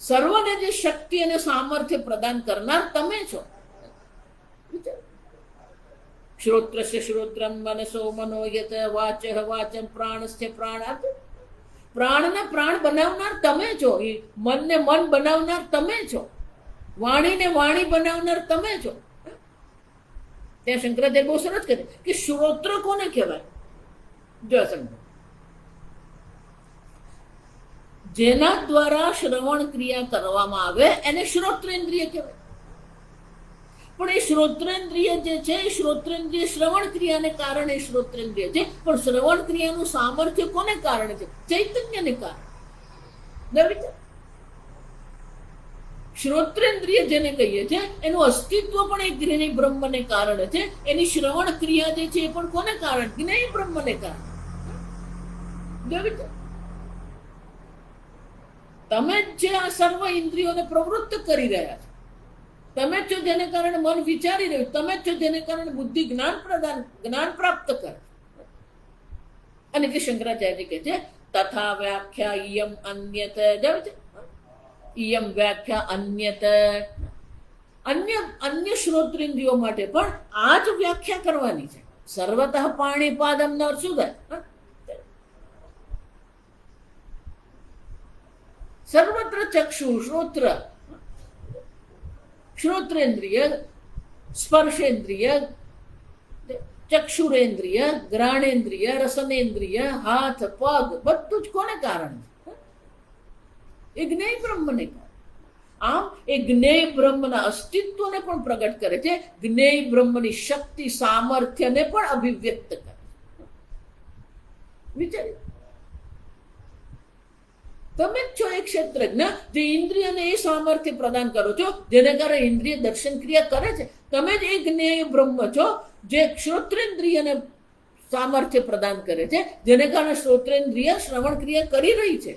સર્વને જે શક્તિ અને સામર્થ્ય પ્રદાન કરનાર તમે છો. શ્રોત્રસ્ય શ્રોત્રમ મનસો મનોયત વાચઃ વાચમ પ્રાણસ્ય પ્રાણાત. પ્રાણને પ્રાણ બનાવનાર તમે છો, મનને મન બનાવનાર તમે છો, વાણીને વાણી બનાવનાર તમે છો. ત્યાં શંકરાચાર્ય બહુ સરસ કહે કે શ્રોત્ર કોને કહેવાય? જો સમજો, જેના દ્વારા શ્રવણ ક્રિયા કરવામાં આવે એને શ્રોત્રેન્દ્રિય કહેવાય. પણ એ શ્રોત્રેન્દ્રિય જે છે એ શ્રોત્રેન્દ્રિય શ્રવણ ક્રિયાને કારણે શ્રોત્રેન્દ્રિય છે, પણ શ્રવણ ક્રિયાનું સામર્થ્ય કોને કારણે છે? ચૈતન્યને કારણે. શ્રોત્રેન્દ્રિય જેને કહીએ છીએ એનું અસ્તિત્વ પણ એ જ્ઞેય બ્રહ્મને કારણે છે. એની શ્રવણ ક્રિયા જે છે એ પણ કોને કારણે? જ્ઞેય બ્રહ્મને કારણે. તમે જ જે આ સર્વ ઇન્દ્રિયોને પ્રવૃત્ત કરી રહ્યા છો, તમે જ છો જેને કારણે મન વિચારી રહ્યું, તમે જ છો જેને કારણે બુદ્ધિ જ્ઞાન પ્રાપ્ત કરે. અને કે શંકરાચાર્ય કહે છે તથા વ્યાખ્યા ઇયમ અન્યત, ઇયમ વ્યાખ્યા અન્યત, અન્ય શ્રોત્રેન્દ્રિયો માટે પણ આ જ વ્યાખ્યા કરવાની છે. સર્વતઃ પાણીપાદમ ન શું થાય? સર્વત્ર ચક્ષુ શ્રોત્ર, શ્રોત્રેન્દ્રિય, સ્પર્શેન્દ્રિય, ચક્ષુરેન્દ્રિય, ગ્રાણેન્દ્રિય, રસનેન્દ્રિય, હાથ પગ બધું જ કોને કારણે? એ જ્ઞેય બ્રહ્મને કારણે. આમ એ જ્ઞેય બ્રહ્મના અસ્તિત્વને પણ પ્રગટ કરે છે, જ્ઞેય બ્રહ્મની શક્તિ સામર્થ્યને પણ અભિવ્યક્ત કરે. વિચારી, તમે જ છો એ ક્ષેત્રજ્ઞ જે ઇન્દ્રિયને એ સામર્થ્ય પ્રદાન કરો છો જેને કારણે ઇન્દ્રિય દર્શન ક્રિયા કરે છે. તમે જ એ જ્ઞેય બ્રહ્મ છો જે શ્રોત્રેન્દ્રિયને સામર્થ્ય પ્રદાન કરે છે, જેને કારણે શ્રોત્રેન્દ્રિય શ્રવણ ક્રિયા કરી રહી છે.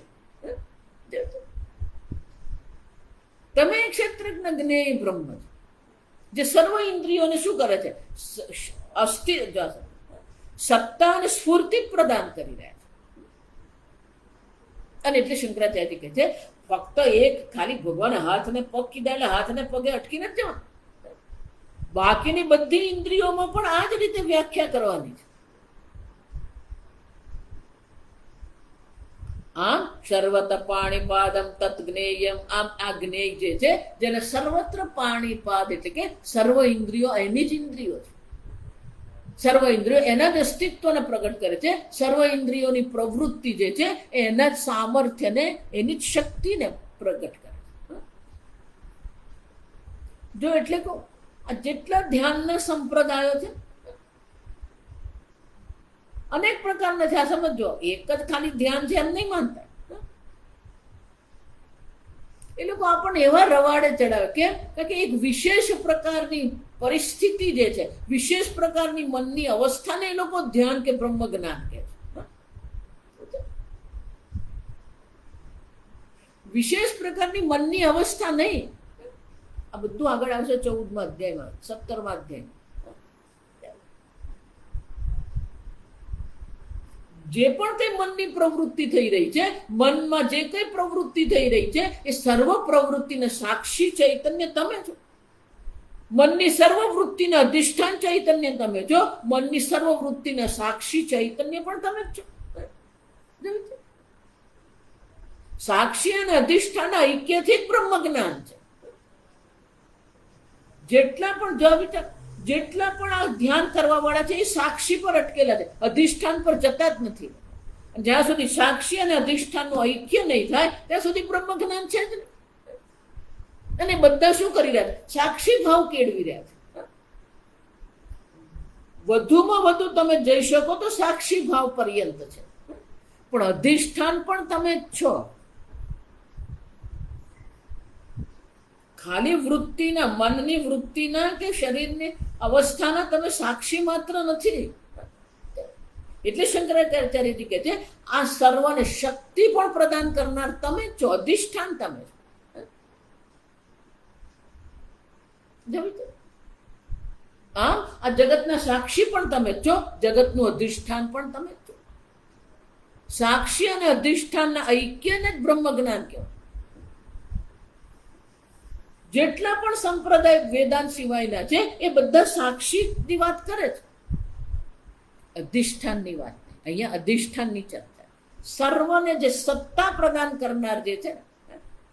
તમે એ ક્ષેત્રજ્ઞ જ્ઞેય બ્રહ્મ છો જે સર્વ ઇન્દ્રિયોને શું કરે છે? સત્તા અને સ્ફૂર્તિ પ્રદાન કરી રહ્યા છે. અને એટલે શંકરાચાર્ય કહે છે ફક્ત એક ખાલી ભગવાન હાથને પગ કીધા એટલે હાથને પગે અટકી નથી જવાનું. બાકીની બધી ઇન્દ્રિયોમાં પણ આ જ રીતે વ્યાખ્યા કરવાની છે. આમ સર્વત પાણીપાદમ તત જ્ઞેયમ, આમ આ જ્ઞેય જે છે જેને સર્વત્ર પાણીપાદ એટલે કે સર્વ ઇન્દ્રિયો એની જ ઇન્દ્રિયો છે. સર્વ ઇન્દ્રિયો એના જ અસ્તિત્વને પ્રગટ કરે છે. સર્વ ઇન્દ્રિયોની પ્રવૃત્તિ જે છે એના જ સામર્થ્યને, એની જ શક્તિને પ્રગટ કરે છે. જો એટલે કહું, આ જેટલા ધ્યાનના સંપ્રદાયો છે અનેક પ્રકારના છે. આ સમજો, એક જ ખાલી ધ્યાન છે એમ નહીં માનતા. એ લોકો આપણને એવા રવાડે ચડાવે. કેમ? કારણ કે એક વિશેષ પ્રકારની પરિસ્થિતિ જે છે, વિશેષ પ્રકારની મનની અવસ્થાને એ લોકો ધ્યાન કે બ્રહ્મ જ્ઞાન કહે છે. વિશેષ પ્રકારની મનની અવસ્થા નહીં. આ બધું આગળ આવશે 14મા અધ્યાયમાં, 17મા અધ્યાયમાં. જે પણ તે મનની પ્રવૃત્તિ થઈ રહી છે, મનમાં જે કઈ પ્રવૃત્તિ થઈ રહી છે એ સર્વ પ્રવૃત્તિને સાક્ષી ચૈતન્ય તમે છો. મનની સર્વવૃત્તિને અધિષ્ઠાન ચૈતન્ય તમે છો. મનની સર્વવૃત્તિને સાક્ષી ચૈતન્ય પણ તમે જ છો. સાક્ષી અને અધિષ્ઠાન ઐક્યથી જ બ્રહ્મ જ્ઞાન છે. જેટલા પણ આ ધ્યાન કરવા વાળા છે એ સાક્ષી પર અટકેલા છે, અધિષ્ઠાન પર જતા જ નથી. જ્યાં સુધી સાક્ષી અને અધિષ્ઠાનનું ઐક્ય નહીં થાય ત્યાં સુધી બ્રહ્મ જ્ઞાન છે જ નહીં. અને બધા શું કરી રહ્યા છે? સાક્ષી ભાવ કેળવી રહ્યા છે. વધુમાં વધુ તમે જઈ શકો તો સાક્ષી ભાવ પર્યંત છે, પણ અધિષ્ઠાન પણ તમે જ છો. ખાલી વૃત્તિના, મનની વૃત્તિના કે શરીરની અવસ્થાના તમે સાક્ષી માત્ર નથી. એટલે શંકરાચાર્યજી કહે છે આ સર્વને શક્તિ પણ પ્રદાન કરનાર તમે જ છો. અધિષ્ઠાન તમે છો. આમ આ જગતના સાક્ષી પણ તમે જ છો, જગતનું અધિષ્ઠાન પણ તમે જ છો. સાક્ષી અને અધિષ્ઠાનના ઐક્યને જ બ્રહ્મ જ્ઞાન કહેવાય. જેટલા પણ સંપ્રદાય વેદાંત સિવાયના છે એ બધા સાક્ષીની વાત કરે છે, અધિષ્ઠાનની વાત નહીં. અહીંયા અધિષ્ઠાનની ચર્ચા. સર્વને જે સત્તા પ્રદાન કરનાર જે છે,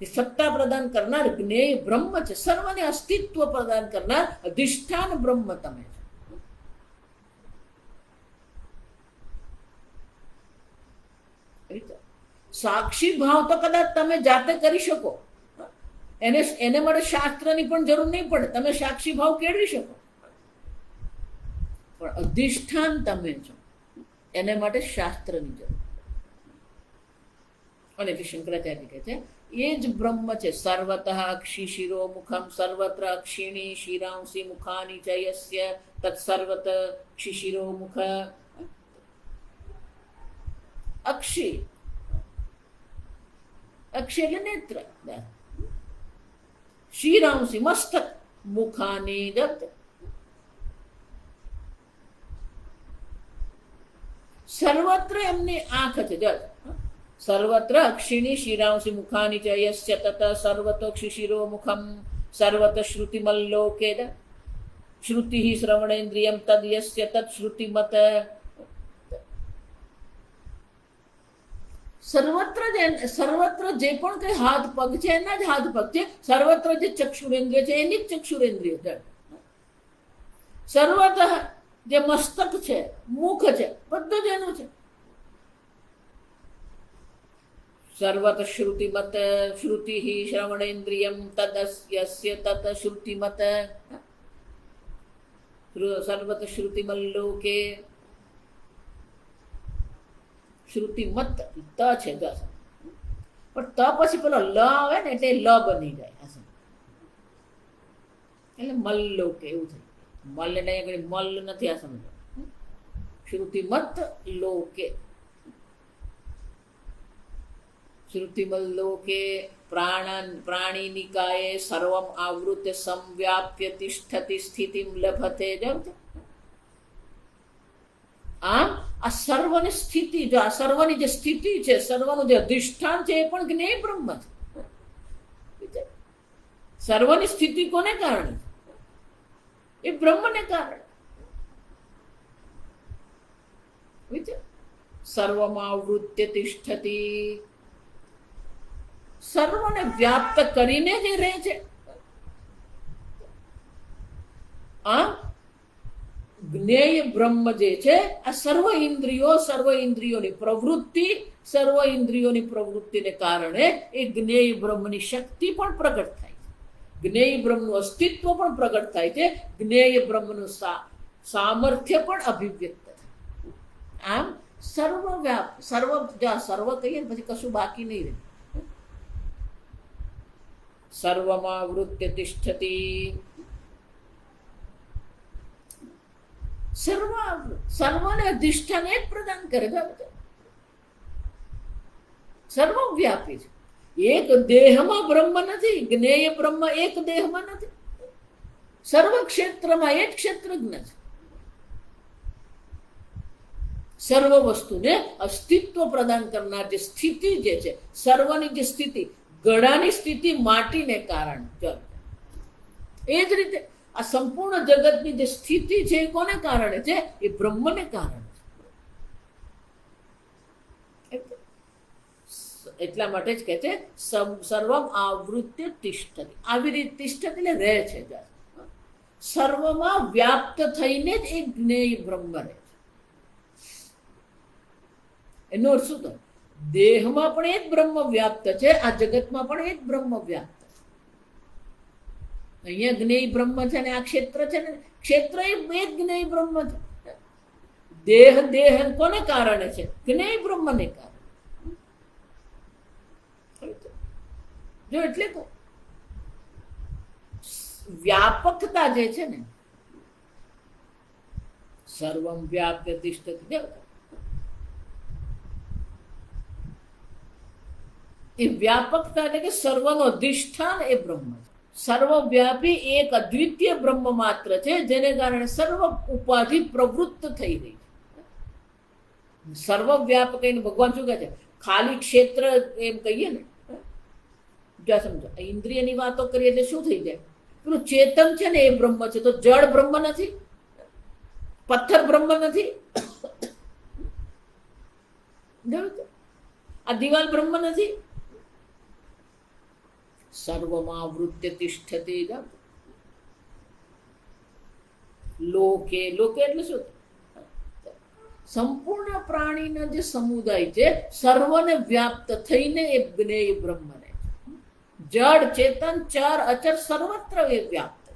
એ સત્તા પ્રદાન કરનાર જ્ઞેય બ્રહ્મ છે. સર્વને અસ્તિત્વ પ્રદાન કરનાર અધિષ્ઠાન બ્રહ્મ તમે છો. સાક્ષી ભાવ તો કદાચ તમે જાતે કરી શકો, એને માટે શાસ્ત્રની પણ જરૂર નહીં પડે, તમે સાક્ષી ભાવ કેળવી શકો, પણ અધિષ્ઠાન તમે છો એને માટે શાસ્ત્રની જરૂર. અને એટલે શંકરાચાર્ય કહે છે એ જ બ્રહ્મ છે. સર્વતઃ અક્ષિશિરો મુખમ સર્વત્ર અક્ષિણી શિરાંસી મુખાની ચ યસ્ય તત્સર્વત અક્ષિશિરો મુખ. અક્ષી, અક્ષી એટલે નેત્ર, શિરાંસી મસ્તક, મુખાની દત્ત. સર્વત્ર એમની આંખ છે. જલ સર્વત્ર અક્ષિણી શિરાંસી મુખાની ચ યસ્ય તત સર્વતો અક્ષિશિરો મુખમ સર્વત શ્રુતિમલ્લોકે શ્રુતિ શ્રવણેન્દ્રિયમ તદ યસ્ય તદ શ્રુતિમત. સર્વત્ર જે પણ કઈ હાથ પગ છે એના જ હાથ પગ છે. સર્વત્ર જે ચક્ષુરેન્દ્રિય છે એની જ ચક્ષુરેન્દ્રિય છે. સર્વતઃ જે મસ્તક છે, મુખ છે, બધું જ એનું છે. સર્વત શ્રુતિમત શ્રુતિ શ્રવણેન્દ્રિયમ તદસ્ય તત શ્રુતિમત. સર્વત શ્રુતિમલ્લોકે. શ્રુતિમત ત છે દસ, પણ ત પછી પેલો લ આવે ને એટલે લ બની જાય, એટલે મલ્લોકે એવું થયું. મલ ને આગળ મલ નથી, આ સમજો. શ્રુતિમત લોકે, શ્રુતિમલ્લોકે પ્રાણી નિકાયે સર્વમ આવૃત્ય સંવ્યાપ્ય તિષ્ઠતિ સ્થિતિમ લભતે. આમ આ સર્વની સ્થિતિ, જો આ સર્વની જે સ્થિતિ છે, સર્વનું જે અધિષ્ઠાન છે એ પણ જ્ઞેય બ્રહ્મ છે. સર્વની સ્થિતિ કોને કારણે? એ બ્રહ્મને કારણે. સર્વમાવૃત્ય તિષ્ઠતિ, સર્વને વ્યાપ્ત કરીને જે રહે છે. આ જ્ઞેય બ્રહ્મ જે છે, આ સર્વ ઇન્દ્રિયોની પ્રવૃત્તિને કારણે એ જ્ઞેય બ્રહ્મની શક્તિ પણ પ્રગટ થાય છે, જ્ઞેય બ્રહ્મનું અસ્તિત્વ પણ પ્રગટ થાય છે, જ્ઞેય બ્રહ્મનું સામર્થ્ય પણ અભિવ્યક્ત થાય. આમ સર્વ કહીએ ને પછી કશું બાકી નહીં રહે. સર્વમાવૃત્ય તિષ્ઠતિ, સર્વને અધિષ્ઠાન એક પ્રદાન કરે. સર્વવ્યાપી છે. એક દેહમાં બ્રહ્મ નથી, જ્ઞેય બ્રહ્મ એક દેહમાં નથી. સર્વ ક્ષેત્રમાં એક ક્ષેત્રજ્ઞ છે. સર્વ વસ્તુને અસ્તિત્વ પ્રદાન કરનાર જે સ્થિતિ જે છે, સર્વની જે સ્થિતિ, ગળાની સ્થિતિ માટીને કારણે, એ જ રીતે આ સંપૂર્ણ જગતની જે સ્થિતિ છે એ કોને કારણે છે? એ બ્રહ્મને કારણે છે. એટલા માટે જ કહે છે સર્વમ આવૃત્ય તિષ્ઠતિ. આવી રીતે તિષ્ઠતિ એટલે રહે છે. સર્વમાં વ્યાપ્ત થઈને જ એ જ્ઞેય બ્રહ્મ રહે છે. એનો અર્થ શું થાય? દેહમાં પણ એ જ બ્રહ્મ વ્યાપ્ત છે, આ જગતમાં પણ એ જ બ્રહ્મ વ્યાપ્ત છે. અહીંયા જ્ઞેય બ્રહ્મ છે ને આ ક્ષેત્ર છે ને, ક્ષેત્ર એ જ જ્ઞેય બ્રહ્મ છે. દેહ કોને કારણે છે? જ્ઞેય બ્રહ્મને કારણે. જો એટલે તો વ્યાપકતા જે છે ને, સર્વમ વ્યાપ્ય તિષ્ઠતિ, એ વ્યાપકતા એટલે કે સર્વનો અધિષ્ઠાન એ બ્રહ્મ છે. સર્વવ્યાપી એક અદ્વિતીય બ્રહ્મ માત્ર છે, જેને કારણે સર્વ ઉપાધિ પ્રવૃત્ત થઈ રહી છે. સર્વવ્યાપક એને ભગવાન શું કહે છે? ખાલી ક્ષેત્ર એમ કહીએ ને, જો સમજો ઇન્દ્રિયની વાતો કરીએ એટલે શું થઈ જાય? પેલું ચેતન છે ને એ બ્રહ્મ છે, તો જળ બ્રહ્મ નથી, પથ્થર બ્રહ્મ નથી, આ દિવાલ બ્રહ્મ નથી. સર્વમાવૃત્ય તિષ્ઠતિ. લોકે એટલે શું? સંપૂર્ણ પ્રાણીના જે સમુદાય છે સર્વને વ્યાપ્ત થઈને એ જ્ઞેય બ્રહ્મ રહે છે. જડ ચેતન ચર અચર સર્વત્ર એ વ્યાપ્ત છે.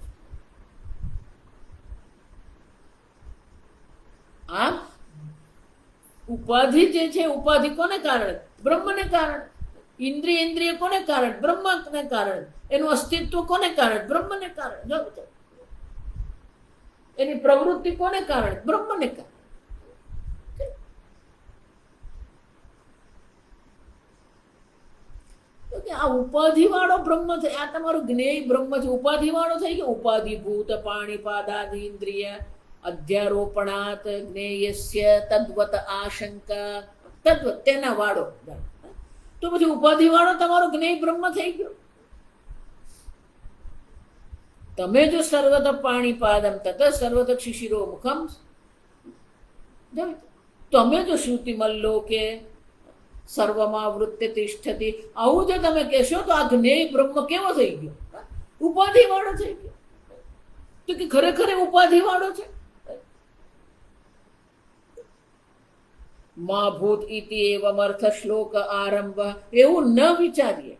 આમ ઉપાધિ જે છે, ઉપાધિ કોને કારણે? બ્રહ્મને કારણે. ઇન્દ્રિય કોને કારણે? બ્રહ્મને કારણે. એનું અસ્તિત્વ કોને કારણે? બ્રહ્મને કારણે. એની પ્રવૃત્તિ કોને કારણે? બ્રહ્મને કારણે. આ ઉપાધિ વાળો બ્રહ્મ છે, આ તમારું જ્ઞેય બ્રહ્મ છે. ઉપાધિ વાળો થઈ ગયો. ઉપાધિ ભૂત પાણીપાદાદિ ઇન્દ્રિય અધ્યારોપણાત જ્ઞેયસ્ય તદ્વત આશંકા તદ્વત તેના વાળો. તો પછી ઉપાધિ વાળો તમારો જ્ઞેય બ્રહ્મ થઈ ગયો. તમે જો સર્વત પાણીપાદમ તત સર્વત શિશિરો મુખમ, તમે જો શ્રુતિમલ્લોકે સર્વમાં વૃત્તિ તિષ્ઠતી, આવું જો તમે કહેશો તો આ જ્ઞેય બ્રહ્મ કેવો થઈ ગયો? ઉપાધિ વાળો થઈ ગયો. તો કે ખરેખર ઉપાધિ વાળો છે. મા ભૂત ઇતિ એવમ અર્થ શ્લોક આરંભ, એવું ન વિચારીએ.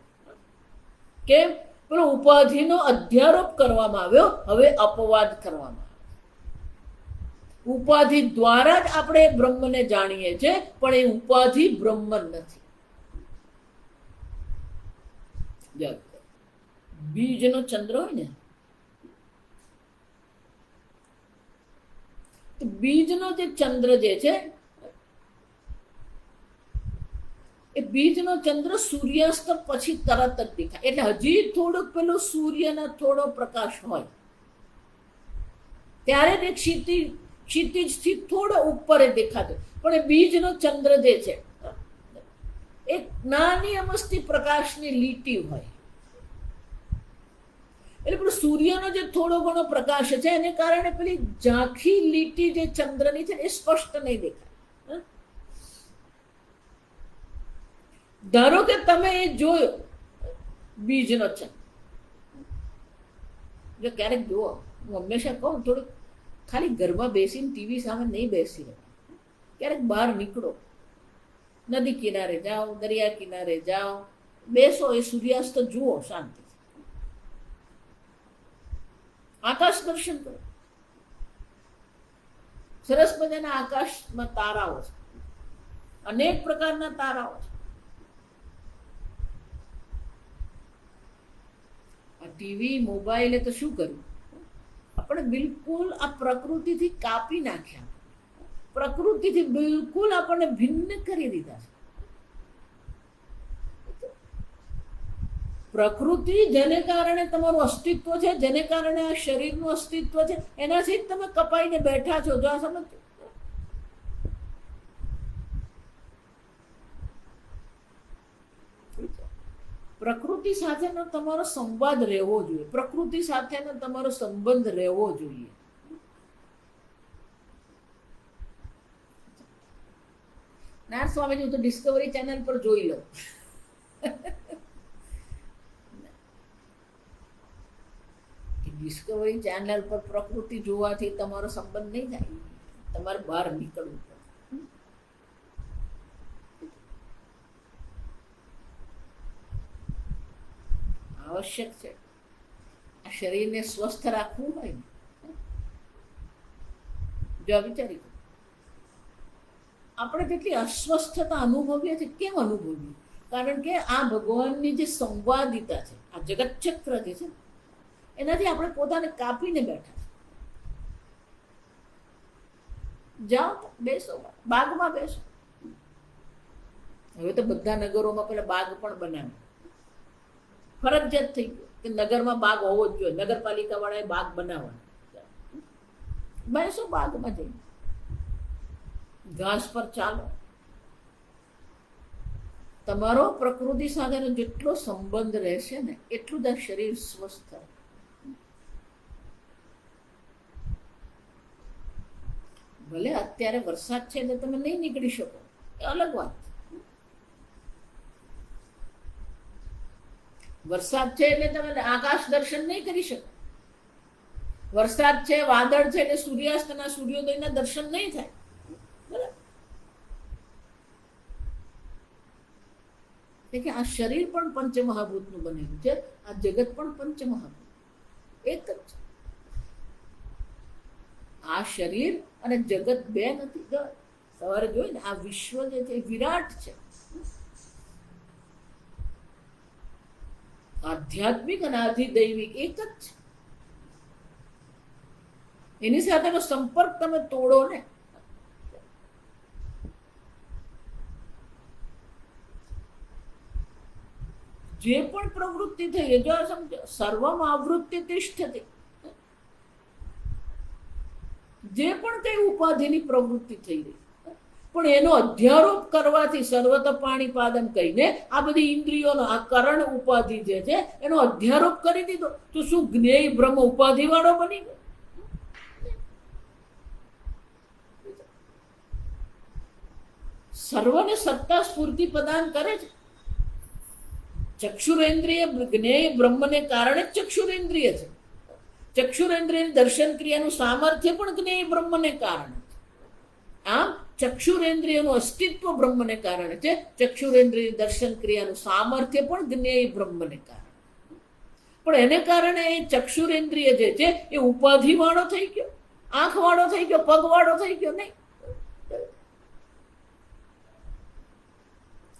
કેમ? પેલો ઉપાધિનો અધ્યારોપ કરવામાં આવ્યો, હવે અપવાદ કરવામાં આવ્યો. ઉપાધિ દ્વારા જ આપણે બ્રહ્મને જાણીએ છીએ, પણ એ ઉપાધિ બ્રહ્મ નથી. બીજનો ચંદ્ર હોય ને, તો બીજનો જે ચંદ્ર જે છે એ બીજનો ચંદ્ર સૂર્યાસ્ત પછી તરત જ દેખાય. એટલે હજી થોડોક પેલો સૂર્યનો થોડો પ્રકાશ હોય ત્યારે જ ક્ષિતિજથી થોડો ઉપર દેખાતો. પણ એ બીજનો ચંદ્ર જે છે એક નાની અમસ્તી પ્રકાશની લીટી હોય. એટલે પેલો સૂર્યનો જે થોડો ઘણો પ્રકાશ છે એને કારણે પેલી ઝાંખી લીટી જે ચંદ્રની છે એ સ્પષ્ટ નહીં દેખાય. ધારો કે તમે એ જોયો બીજનો ચંદ્ર, જો ક્યારેક જુઓ, હું હંમેશા કહું થોડુંક ખાલી ઘરમાં બેસીને ટીવી સામે નહીં બેસી રહે. ક્યારેક બહાર નીકળો, નદી કિનારે જાઓ, દરિયા કિનારે જાઓ, બેસો, એ સૂર્યાસ્ત જુઓ શાંતિ. આકાશ દર્શન કરો. સરસ મજાના આકાશમાં તારાઓ છે, અનેક પ્રકારના તારાઓ છે. ટીવી મોબાઈલે તો શું કર્યું? આપણે બિલકુલ આ પ્રકૃતિથી કાપી નાખ્યા. પ્રકૃતિથી બિલકુલ આપણને ભિન્ન કરી દીધા છે. પ્રકૃતિ જેને કારણે તમારું અસ્તિત્વ છે, જેને કારણે આ શરીરનું અસ્તિત્વ છે, એનાથી જ તમે કપાઈને બેઠા છો. જો આ સમજ, પ્રકૃતિ સાથેનો તમારો સંવાદ રહેવો જોઈએ, પ્રકૃતિ સાથેનો તમારો સંબંધ રહેવો જોઈએ. ના સ્વામીજી, હું તો ડિસ્કવરી ચેનલ પર જોઈ લઉં. ડિસ્કવરી ચેનલ પર પ્રકૃતિ જોવાથી તમારો સંબંધ નહીં થાય. તમારે બહાર નીકળવું પડે. આવશ્યક છે. આ શરીરને સ્વસ્થ રાખવું હોય ને, જો વિચારી આપણે કેટલી અસ્વસ્થતા અનુભવીએ છીએ. કેમ અનુભવીએ? કારણ કે આ ભગવાનની જે સંવાદિતા છે, આ જગત ચક્ર જે છે, એનાથી આપણે પોતાને કાપીને બેઠા. જાઓ, બેસો, બાગમાં બેસો. હવે તો બધા નગરોમાં પેલા બાગ પણ બનાવે. ફરજિયાત થઈ ગયું કે નગરમાં બાગ હોવો જ જોઈએ. નગરપાલિકા વાળાએ બાગ બનાવવા. બેસો બાગમાં જઈને, ઘાસ પર ચાલો. તમારો પ્રકૃતિ સાથેનો જેટલો સંબંધ રહેશે ને એટલું જ આ શરીર સ્વસ્થ થાય. ભલે અત્યારે વરસાદ છે એટલે તમે નહીં નીકળી શકો, એ અલગ વાત. વરસાદ છે એટલે તમે આકાશ દર્શન નહીં કરી શકો. વરસાદ છે, વાદળ છે એટલે સૂર્યાસ્તના સૂર્યોદયના દર્શન નહીં થાય. બરાબર? કે આ શરીર પણ પંચમહાભૂતનું બનેલું છે, આ જગત પણ પંચમહાભૂત એક જ છે. આ શરીર અને જગત બે નથી. સવારે જોઈ ને, આ વિશ્વ જે છે એ વિરાટ છે, આધ્યાત્મિક અને આધિદૈવિક એક જ છે. એની સાથેનો સંપર્ક તમે તોડો ને, જે પણ પ્રવૃત્તિ થઈ, જો સમજો, સર્વમ આવૃત્તિ તિષ્ઠતિ, જે પણ કઈ ઉપાધિની પ્રવૃત્તિ થઈ રહી, પણ એનો અધ્યારોપ કરવાથી સર્વત પાણીપાદમ કહીને આ બધી ઇન્દ્રિયોનો, આ કરણ ઉપાધિ જે છે એનો અધ્યારોપ કરી દીધો, તો શું જ્ઞેય બ્રહ્મ ઉપાધિ વાળો બની ગયો? સર્વને સત્તા સ્ફૂર્તિ પ્રદાન કરે છે. ચક્ષુરેન્દ્રિય જ્ઞેય બ્રહ્મને કારણે ચક્ષુરેન્દ્રિય છે. ચક્ષુરેન્દ્રિયની દર્શન ક્રિયાનું સામર્થ્ય પણ જ્ઞેય બ્રહ્મને કારણે છે. આમ ચક્ષુરેન્દ્રિયનું અસ્તિત્વ બ્રહ્મને કારણે છે. ચક્ષુરેન્દ્રિય દર્શન ક્રિયાનું સામર્થ્ય પણ જ્ઞેય બ્રહ્મને કારણે. પણ એને કારણે એ ચક્ષુરેન્દ્રિય જે છે એ ઉપાધિ વાળો થઈ ગયો, આંખ વાળો થઈ ગયો, પગ વાળો થઈ ગયો નહીં.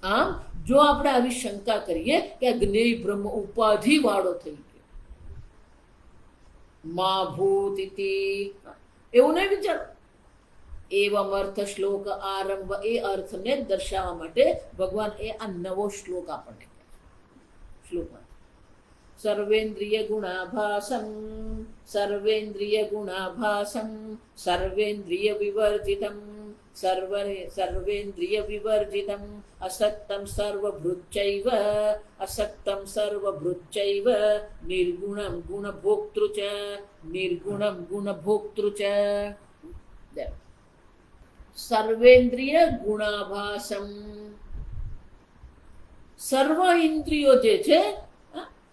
આમ જો આપણે આવી શંકા કરીએ કે આ જ્ઞેય બ્રહ્મ ઉપાધિ વાળો થઈ ગયો, મા ભૂત ઇતિ, એવું નહીં વિચારો. એવમ અર્થ શ્લોક આરંભ, એ અર્થને દર્શાવવા માટે ભગવાન એ આ નવો શ્લોક આપણને કહે છે. શ્લોકમાં સર્વેન્દ્રિય ગુણાભાસમ, સર્વેન્દ્રિય ગુણાભાસમ, સર્વેન્દ્રિય વિવર્જિતમ, સર્વેન્દ્રિય વિવર્જિતમ, અસક્તમ સર્વભૃચ્ચૈવ, અસક્તમ સર્વભૃચ્ચૈવ, નિર્ગુણમ ગુણભોક્તૃ ચ, નિર્ગુણમ ગુણભોક્તૃ ચ. સર્વેન્દ્રિય ગુણાભાસમ, સર્વ ઇન્દ્રિયો જે છે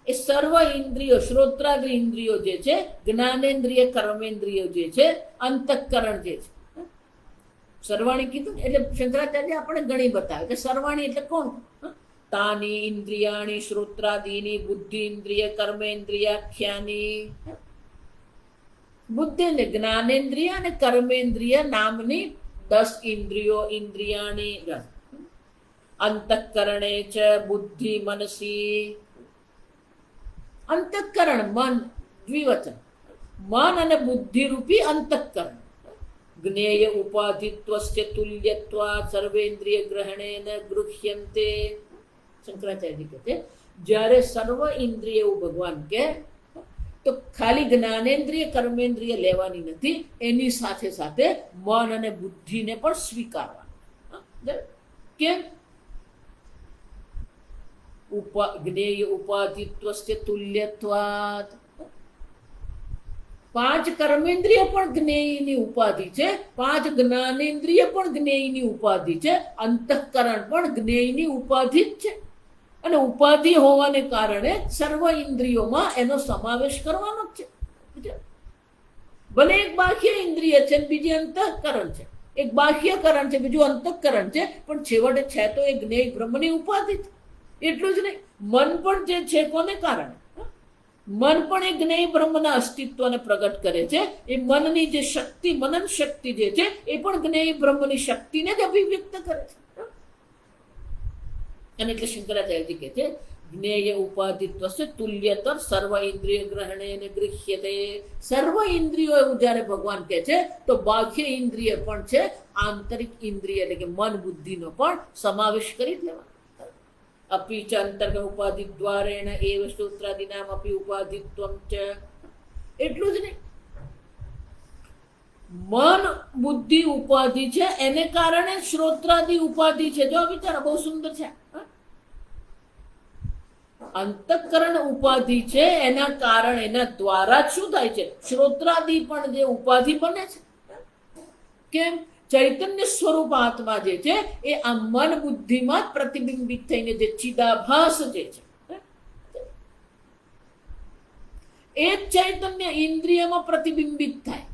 એ સર્વ ઇન્દ્રિયો, શ્રોત્રાદિ ઇન્દ્રિયો જે છે, જ્ઞાનેન્દ્રિય કર્મેન્દ્રિયો જે છે, અંતઃકરણ જે છે. સર્વાણી કીધું એટલે શંકરાચાર્ય આપણે ઘણી બતાવે કે સર્વાણી એટલે કોણ? તાની ઇન્દ્રિયાણી શ્રોત્રાદીની બુદ્ધિ ઇન્દ્રિય કર્મેન્દ્રિયાખ્યાની. બુદ્ધિ ને જ્ઞાનેન્દ્રિય અને કર્મેન્દ્રિય નામની 10 ઇન્દ્રિયો, ઇન્દ્રિયાણી. અંતઃકરણે ચ બુદ્ધિ મનસી, અંતઃકરણ મન દ્વિવચન, મન અને બુદ્ધિ રૂપી અંતઃકરણ. જ્ઞેય ઉપાધિત્વસ્ય તુલ્યત્વાत् સર્વેન્દ્રિય ગ્રહણેન ગૃહ્યન્તે. શંકરાચાર્ય કહે છે જ્યારે સર્વ ઇન્દ્રિય એવું ભગવાન કહે તો ખાલી જ્ઞાનેન્દ્રિય કર્મેન્દ્રિય લેવાની નથી, એની સાથે સાથે મન અને બુદ્ધિને પણ સ્વીકારવાની. કેમ? જ્ઞેય ઉપાધિત્વસ્ય તુલ્યત્વાत्. 5 કર્મેન્દ્રિય પણ જ્ઞેયની ઉપાધિ છે, 5 જ્ઞાનેન્દ્રિય પણ જ્ઞેયની ઉપાધિ છે, અંતઃકરણ પણ જ્ઞેયની ઉપાધિ જ છે. અને ઉપાધિ હોવાને કારણે સર્વ ઇન્દ્રિયોમાં એનો સમાવેશ કરવાનો જ છે. ભલે એક બાહ્ય ઇન્દ્રિય છે, બીજી અંતઃકરણ છે, એક બાહ્યકરણ છે, બીજું અંતઃકરણ છે, પણ છેવટે છે તો એ જ્ઞેય બ્રહ્મની ઉપાધિ છે. એટલું જ નહીં, મન પણ જે છે કોને કારણે? મન પણ એ જ્ઞેય બ્રહ્મના અસ્તિત્વને પ્રગટ કરે છે. એ મનની જે શક્તિ, મનન શક્તિ જે છે એ પણ જ્ઞેય બ્રહ્મની શક્તિને જ અભિવ્યક્ત કરે છે. અને એટલે શંકરાચાર્યજી કહે છે જ્ઞેય ઉપાધિત્વસ્ય તુલ્યતર સર્વ ઇન્દ્રિય ગ્રહણેન ગૃહ્યતે. સર્વ ઇન્દ્રિયો એવું જ્યારે ભગવાન કહે છે તો બાહ્ય ઇન્દ્રિય પણ છે, આંતરિક ઇન્દ્રિય એટલે કે મન બુદ્ધિનો પણ સમાવેશ કરી લેવાનો. અપી ચ અંતર્ગત ઉપાધિ દ્વારેણ એવ શ્રોત્રાદિનામ અપી ઉપાધિત્વમ ચ. એટલું જ નહીં, મન બુદ્ધિ ઉપાધિ છે, એને કારણે શ્રોત્રાદિ ઉપાધિ છે. જો વિચારો, બહુ સુંદર છે. અંતઃકરણ ઉપાધિ છે, એના કારણે, એના દ્વારા જ શું થાય છે? શ્રોત્રાદિ પણ જે ઉપાધિ બને છે. કેમ? ચૈતન્ય સ્વરૂપ આત્મા જે છે એ આ મન બુદ્ધિમાં પ્રતિબિંબિત થઈને જે ચિદાભાસ જે છે એ ચૈતન્ય ઇન્દ્રિયમાં પ્રતિબિંબિત થાય.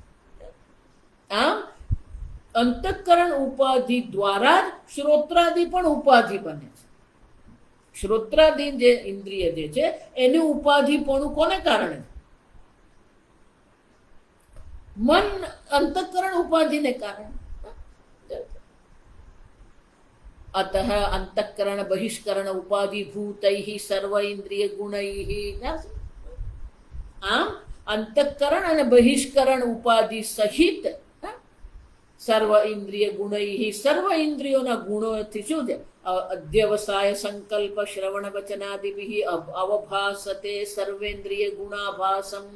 આમ અંતઃકરણ ઉપાધિ દ્વારા જ શ્રોત્રાદિ પણ ઉપાધિ બને છે. શ્રોત્રાધીન જે ઇન્દ્રિય જે છે એનું ઉપાધિપણું કોને કારણે? મન અંતઃકરણ ઉપાધિને કારણે. અતઃ અંતઃકરણ બહિષ્કરણ ઉપાધિભૂતૈઃ સર્વ ઇન્દ્રિય ગુણૈઃ. આમ અંતઃકરણ અને બહિષ્કરણ ઉપાધિ સહિત સર્વ ઇન્દ્રિય ગુણૈઃ, સર્વ ઇન્દ્રિયોના ગુણોથી શું છે? અધ્યવસાય સંકલ્પ શ્રવણ વચનાદિભિઃ અવભાસતે સર્વેન્દ્રિય ગુણાભાસમ.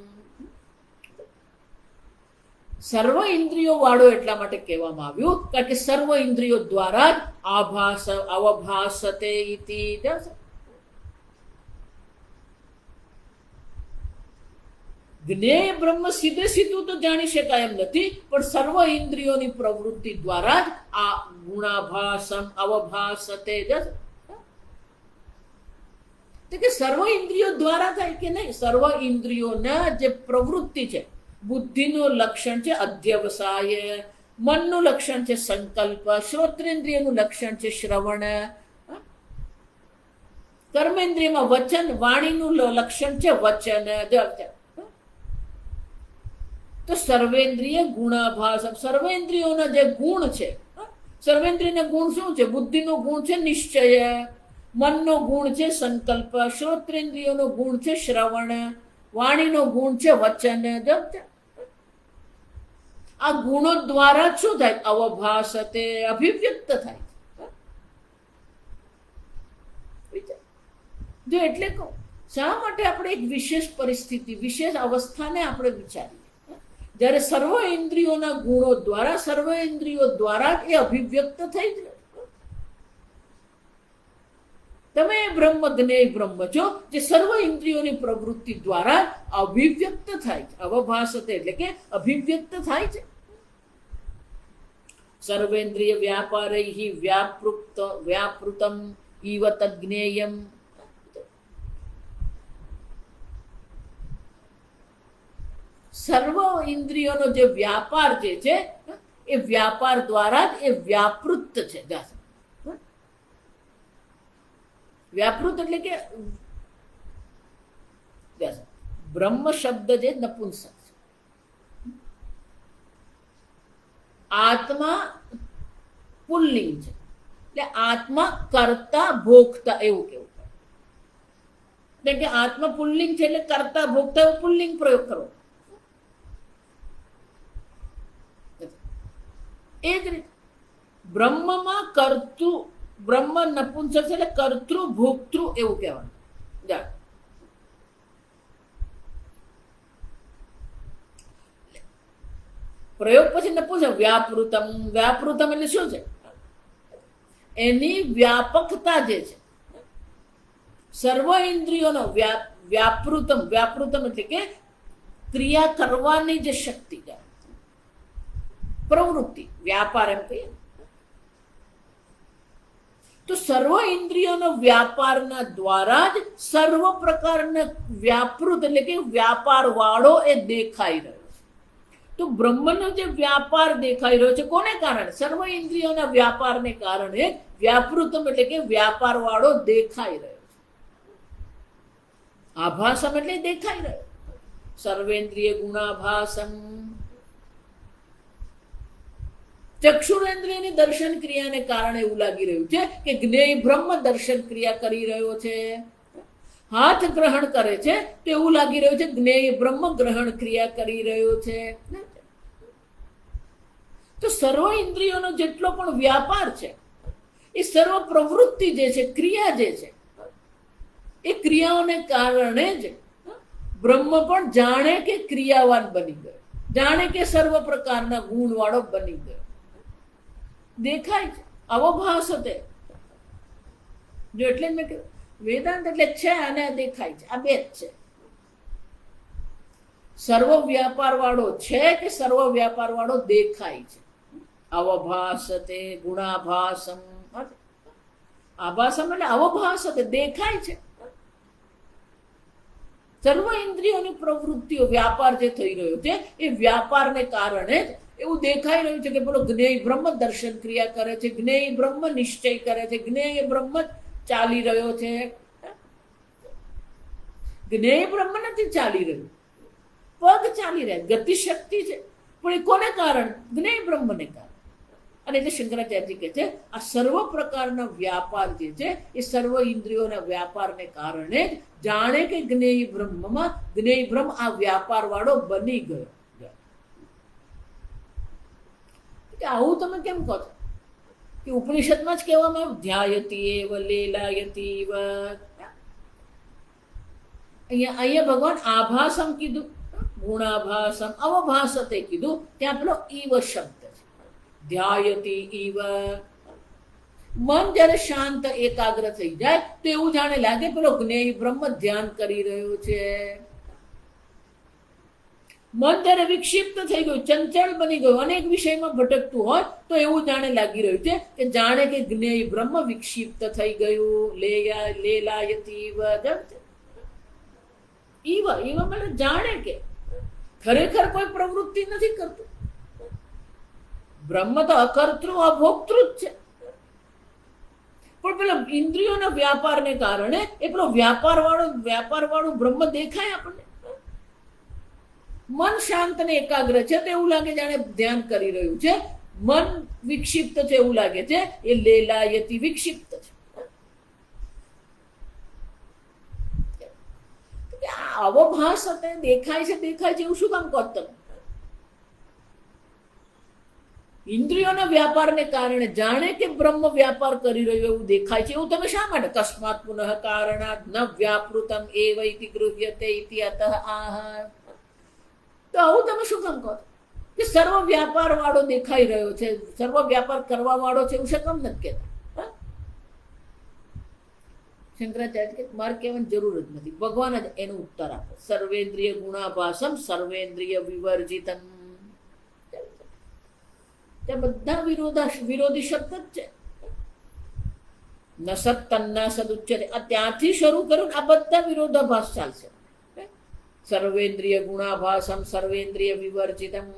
સર્વ ઇન્દ્રિયો વાળો એટલા માટે કહેવામાં આવ્યું કારણ કે સર્વ ઇન્દ્રિયો દ્વારા જ આભાસ અવભાસતે ઇતિ. જ્ઞેય બ્રહ્મ સીધે સીધું તો જાણી શકાય એમ નથી, પણ સર્વ ઇન્દ્રિયોની પ્રવૃત્તિ દ્વારા જ આ ગુણાભાસમ અવભાસતે કે સર્વ ઇન્દ્રિયો દ્વારા થાય કે નહીં? સર્વ ઇન્દ્રિયોના જે પ્રવૃત્તિ છે, બુદ્ધિનું લક્ષણ છે અધ્યવસાય, મનનું લક્ષણ છે સંકલ્પ, શ્રોત્રેન્દ્રિયનું લક્ષણ છે શ્રવણ, કર્મેન્દ્રિયમાં વચન, વાણીનું લક્ષણ છે વચન. તો સર્વેન્દ્રિય ગુણાભાસ, સર્વેન્દ્રિયોના જે ગુણ છે, સર્વેન્દ્રિયના ગુણ શું છે? બુદ્ધિનો ગુણ છે નિશ્ચય, મનનો ગુણ છે સંકલ્પ, શ્રોત્રેન્દ્રિયોનો ગુણ છે શ્રવણ, વાણીનો ગુણ છે વચન. આ ગુણો દ્વારા શું થાય? અવભાસતે, અભિવ્યક્ત થાય. જો એટલે કહું, શા માટે આપણે એક વિશેષ પરિસ્થિતિ, વિશેષ અવસ્થાને આપણે વિચારીએ જ્યારે સર્વ ઇન્દ્રિયોના ગુણો દ્વારા, સર્વ ઇન્દ્રિયો દ્વારા એ અભિવ્યક્ત થઈ જાય. તમે બ્રહ્મ જ્ઞેય બ્રહ્મ છો જે સર્વ ઇન્દ્રિયોની પ્રવૃત્તિ દ્વારા અભિવ્યક્ત થાય છે. અવભાસતે એટલે કે અભિવ્યક્ત થાય છે. સર્વેન્દ્રિય વ્યાપારૈઃ વ્યાપૃતમ ઇવ તજ્ઞેયમ. સર્વ ઇન્દ્રિયોનો જે વ્યાપાર જે છે એ વ્યાપાર દ્વારા જ એ વ્યાપૃત છે. વ્યાપૃત એટલે કે બ્રહ્મ શબ્દ જે નપુંસક છે. આત્મા પુલ્લિંગ છે એટલે આત્મા કર્તા ભોગતા એવું કેવું. એટલે કે આત્મા પુલ્લિંગ છે એટલે કર્તા ભોગતા એવું પુલ્લિંગ પ્રયોગ કરો. એ જ રીતે બ્રહ્મમાં કર્તું, બ્રહ્મ નપુંસક છે એટલે કર્તૃ ભોક્તૃ એવું કહેવાનું. પ્રયોગ પછી નપુંસક વ્યાપૃતમ. વ્યાપૃતમ એટલે શું છે? એની વ્યાપકતા જે છે સર્વ ઇન્દ્રિયોનો વ્યાપૃતમ. વ્યાપૃતમ એટલે કે ક્રિયા કરવાની જે શક્તિ, પ્રવૃત્તિ, વ્યાપાર એમ કહીએ. તો સર્વ ઇન્દ્રિયોનો વ્યાપારના દ્વારા જ સર્વ પ્રકારના વ્યાપૃત એટલે કે વ્યાપાર વાળો એ દેખાઈ રહ્યો છે. તો બ્રહ્મનો જે વ્યાપાર દેખાઈ રહ્યો છે કોને કારણે? સર્વ ઇન્દ્રિયોના વ્યાપારને કારણે વ્યાપૃતમ એટલે કે વ્યાપાર વાળો દેખાઈ રહ્યો છે. આભાસમ એટલે દેખાઈ રહ્યો. સર્વેન્દ્રિય ગુણાભાસમ. ચક્ષુરેન્દ્રિયની દર્શન ક્રિયાને કારણે એવું લાગી રહ્યું છે કે જ્ઞેય બ્રહ્મ દર્શન ક્રિયા કરી રહ્યો છે. હાથ ગ્રહણ કરે છે તો એવું લાગી રહ્યું છે જ્ઞેય બ્રહ્મ ગ્રહણ ક્રિયા કરી રહ્યો છે. તો સર્વ ઇન્દ્રિયોનો જેટલો પણ વ્યાપાર છે એ સર્વ પ્રવૃત્તિ જે છે, ક્રિયા જે છે, એ ક્રિયાઓને કારણે જ બ્રહ્મ પણ જાણે કે ક્રિયાવાન બની ગયો, જાણે કે સર્વ પ્રકારના ગુણવાળો બની ગયો. દેખાય છે અવભાસતે. જો એટલે મેં કહ્યું વેદાંત એટલે છે અને દેખાય છે, આ બે જ છે. સર્વ વ્યાપાર વાળો છે કે સર્વ વ્યાપાર વાળો દેખાય છે. અવભાસતે ગુણાભાસમ. આભાસમ એટલે અવભાસતે, દેખાય છે. સર્વ ઇન્દ્રિયોની પ્રવૃત્તિઓ, વ્યાપાર જે થઈ રહ્યો છે એ વ્યાપારને કારણે જ એવું દેખાઈ રહ્યું છે કે બોલો જ્ઞેય બ્રહ્મ દર્શન ક્રિયા કરે છે, જ્ઞેય બ્રહ્મ નિશ્ચય કરે છે, જ્ઞેય બ્રહ્મ ચાલી રહ્યો છે. જ્ઞેય બ્રહ્મ નથી ચાલી રહ્યું, પગ ચાલી રહ્યા, ગતિશક્તિ છે, પણ એ કોને કારણ? જ્ઞેય બ્રહ્મને કારણ. અને એટલે શંકરાચાર્યજી કહે છે આ સર્વ પ્રકારના વ્યાપાર જે છે એ સર્વ ઇન્દ્રિયોના વ્યાપારને કારણે જ જાણે કે જ્ઞેય બ્રહ્મમાં જ્ઞેય બ્રહ્મ આ વ્યાપાર વાળો બની ગયો. આવું તમે કેમ કહો છો કે ઉપનિષદમાં જ કહેવામાં આવ્યું ધ્યાયતી એવ લેલાયતી એવ. અહીંયા ભગવાન આભાસમ કીધું, ગુણાભાસમ અવભાસતે કીધું, ત્યાં પેલો ઈવ શબ્દ છે, ધ્યાયતી ઈવ. મન જ્યારે શાંત એકાગ્ર થઈ જાય તો એવું જાણે લાગે પેલો જ્ઞેય બ્રહ્મ ધ્યાન કરી રહ્યો છે. મન જ્યારે વિક્ષિપ્ત થઈ ગયું, ચંચળ બની ગયું, અનેક વિષયમાં ભટકતું હોય તો એવું જાણે લાગી રહ્યું છે કે જાણે કે જ્ઞેય બ્રહ્મ વિક્ષિપ્ત થઈ ગયું. લેલાયતી ઈવ ઈવ એટલે જાણે કે ખરેખર કોઈ પ્રવૃત્તિ નથી કરતું. બ્રહ્મ તો અકર્તૃ અભોક્તૃ જ છે, પણ પેલા ઇન્દ્રિયોના વ્યાપારને કારણે એ પેલો વ્યાપાર વાળું બ્રહ્મ દેખાય આપણને. મન શાંત ને એકાગ્ર છે તો એવું લાગે જાણે ધ્યાન કરી રહ્યું છે. મન વિક્ષિપ્ત છે એવું લાગે છે, એ લેલાયતી વિક્ષિપ્ત છે. આવો ભાસ દેખાય છે એવું શું કામ કહો તમે? ઇન્દ્રિયોના વ્યાપારને કારણે જાણે કે બ્રહ્મ વ્યાપાર કરી રહ્યો એવું દેખાય છે એવું તમે શા માટે? કસ્માત પુનઃ કારણાત ન વ્યાપૃતમ એવ ઇતિ ગૃહ્યતે ઇતિ અતઃ આહ. તો આવું તમે શું કામ કહો કે સર્વ વ્યાપાર વાળો દેખાઈ રહ્યો છે, સર્વ વ્યાપાર કરવા વાળો છે એવું શું કામ નથી કહેતા? શંકરાચાર્ય કે મારે કહેવાની જરૂર જ નથી, ભગવાન જ એનો ઉત્તર આપે. સર્વેન્દ્રિય ગુણાભાસમ સર્વેન્દ્રિય વિવર્જિતમ. ત્યાં બધા વિરોધી શબ્દ જ છે. ન સત્તન્ના સદુચ્યતે, આ ત્યાંથી શરૂ કર્યું, આ બધા વિરોધાભાસ ચાલશે. સર્વેન્દ્રિય ગુણાભાસમ સર્વેન્દ્રિય વિવર્જિતમ.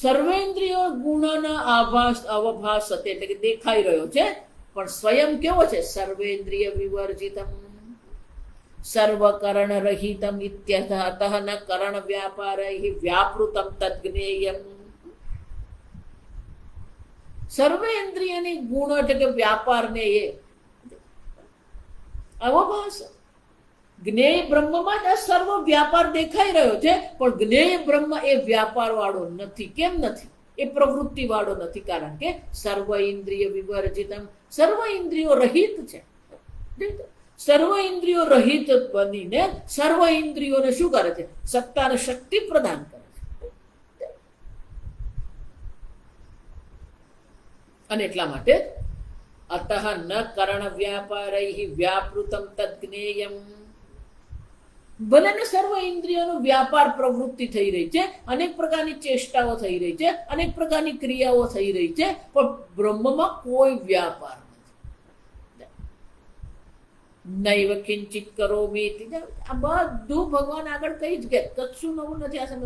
સર્વેન્દ્રિય ગુણના આભાસ અવભાસ એટલે કે દેખાઈ રહ્યો છે, પણ સ્વયં કેવો છે? સર્વેન્દ્રિય વિવર્જિતમ સર્વકરણ રહિતમ ઇત્યર્થ. અતઃ ન કરણ વ્યાપારૈ વ્યાપૃતમ તદ્જ્ઞેયમ. સર્વેન્દ્રિયની ગુણ એટલે કે વ્યાપારને એ અવભાસ. જ્ઞેય બ્રહ્મમાં જ આ સર્વ વ્યાપાર દેખાઈ રહ્યો છે, પણ જ્ઞેય બ્રહ્મ એ વ્યાપાર વાળો નથી. કેમ નથી? એ પ્રવૃત્તિ વાળો નથી, કારણ કે સર્વ ઇન્દ્રિય વિવર્જિતમ, સર્વ ઇન્દ્રિયો રહિત છે. સર્વ ઇન્દ્રિયો રહિત બનીને સર્વ ઇન્દ્રિયોને શું કરે છે? સત્તા અને શક્તિ પ્રદાન કરે છે. અને એટલા માટે અતઃ ન કરણ વ્યાપારૈ વ્યાપૃતમ તદ્જ્ઞેયમ. ભલે ને સર્વ ઇન્દ્રિયોનો વ્યાપાર પ્રવૃત્તિ થઈ રહી છે, અનેક પ્રકારની ચેષ્ટાઓ થઈ રહી છે, અનેક પ્રકારની ક્રિયાઓ થઈ રહી છે, પણ બ્રહ્મમાં કોઈ વ્યાપાર નથી. નૈવ કિંચિત કરોમિ. આ બધું ભગવાન આગળ કહી જ ગયા, કશું નવું નથી. આ સમજ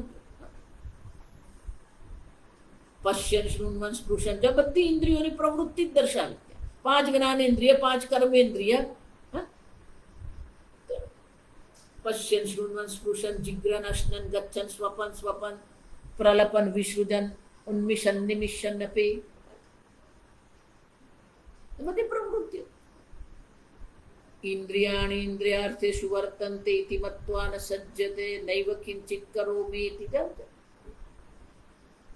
પશ્યન શૃણ્વન સ્પૃશન, જે બધી ઇન્દ્રિયોની પ્રવૃત્તિ જ દર્શાવી. 5 જ્ઞાનેન્દ્રિય, 5 કર્મેન્દ્રિય. પશ્યન શૃણ્વન સ્પૃશન જિગ્રન અશ્નન ગચ્છન સ્વપન પ્રલપન વિસૃજન ઉન્મિશન નિમિશન અપી. બધી પ્રવૃત્તિઓ. ઇન્દ્રિયાણિ ઇન્દ્રિયાર્થેષુ વર્તન્તે ઇતિ મત્વા ન સજ્જતે નૈવ કિંચિત કરોમિ ઇતિ.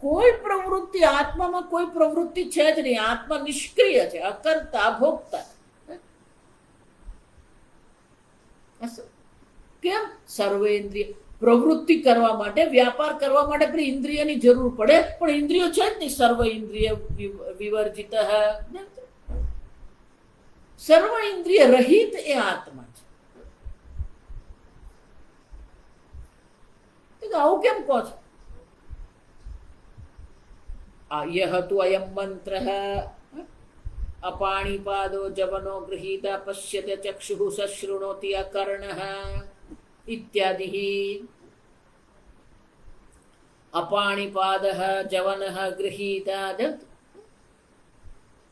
કોઈ પ્રવૃત્તિ આત્મામાં કોઈ પ્રવૃત્તિ છે જ નહીં. આત્મા નિષ્ક્રિય છે, અકર્તા ભોગતા. કેમ? સર્વેન્દ્રિય પ્રવૃત્તિ કરવા માટે, વ્યાપાર કરવા માટે પેલી ઇન્દ્રિયની જરૂર પડે, પણ ઇન્દ્રિયો છે જ નહીં. સર્વ ઇન્દ્રિય વિવર્જિત, સર્વ ઇન્દ્રિય રહિત એ આત્મા છે. આવું કેમ કહો છો? યહ તુ અયમ મંત્ર અપાણીપાદો જવનો ગૃહીતા પશ્યતે ચક્ષુઃ સશૃણોતિ અકર્ણઃ ઇત્યાદિ. અપાણીપાદઃ જવનઃ ગૃહીતા.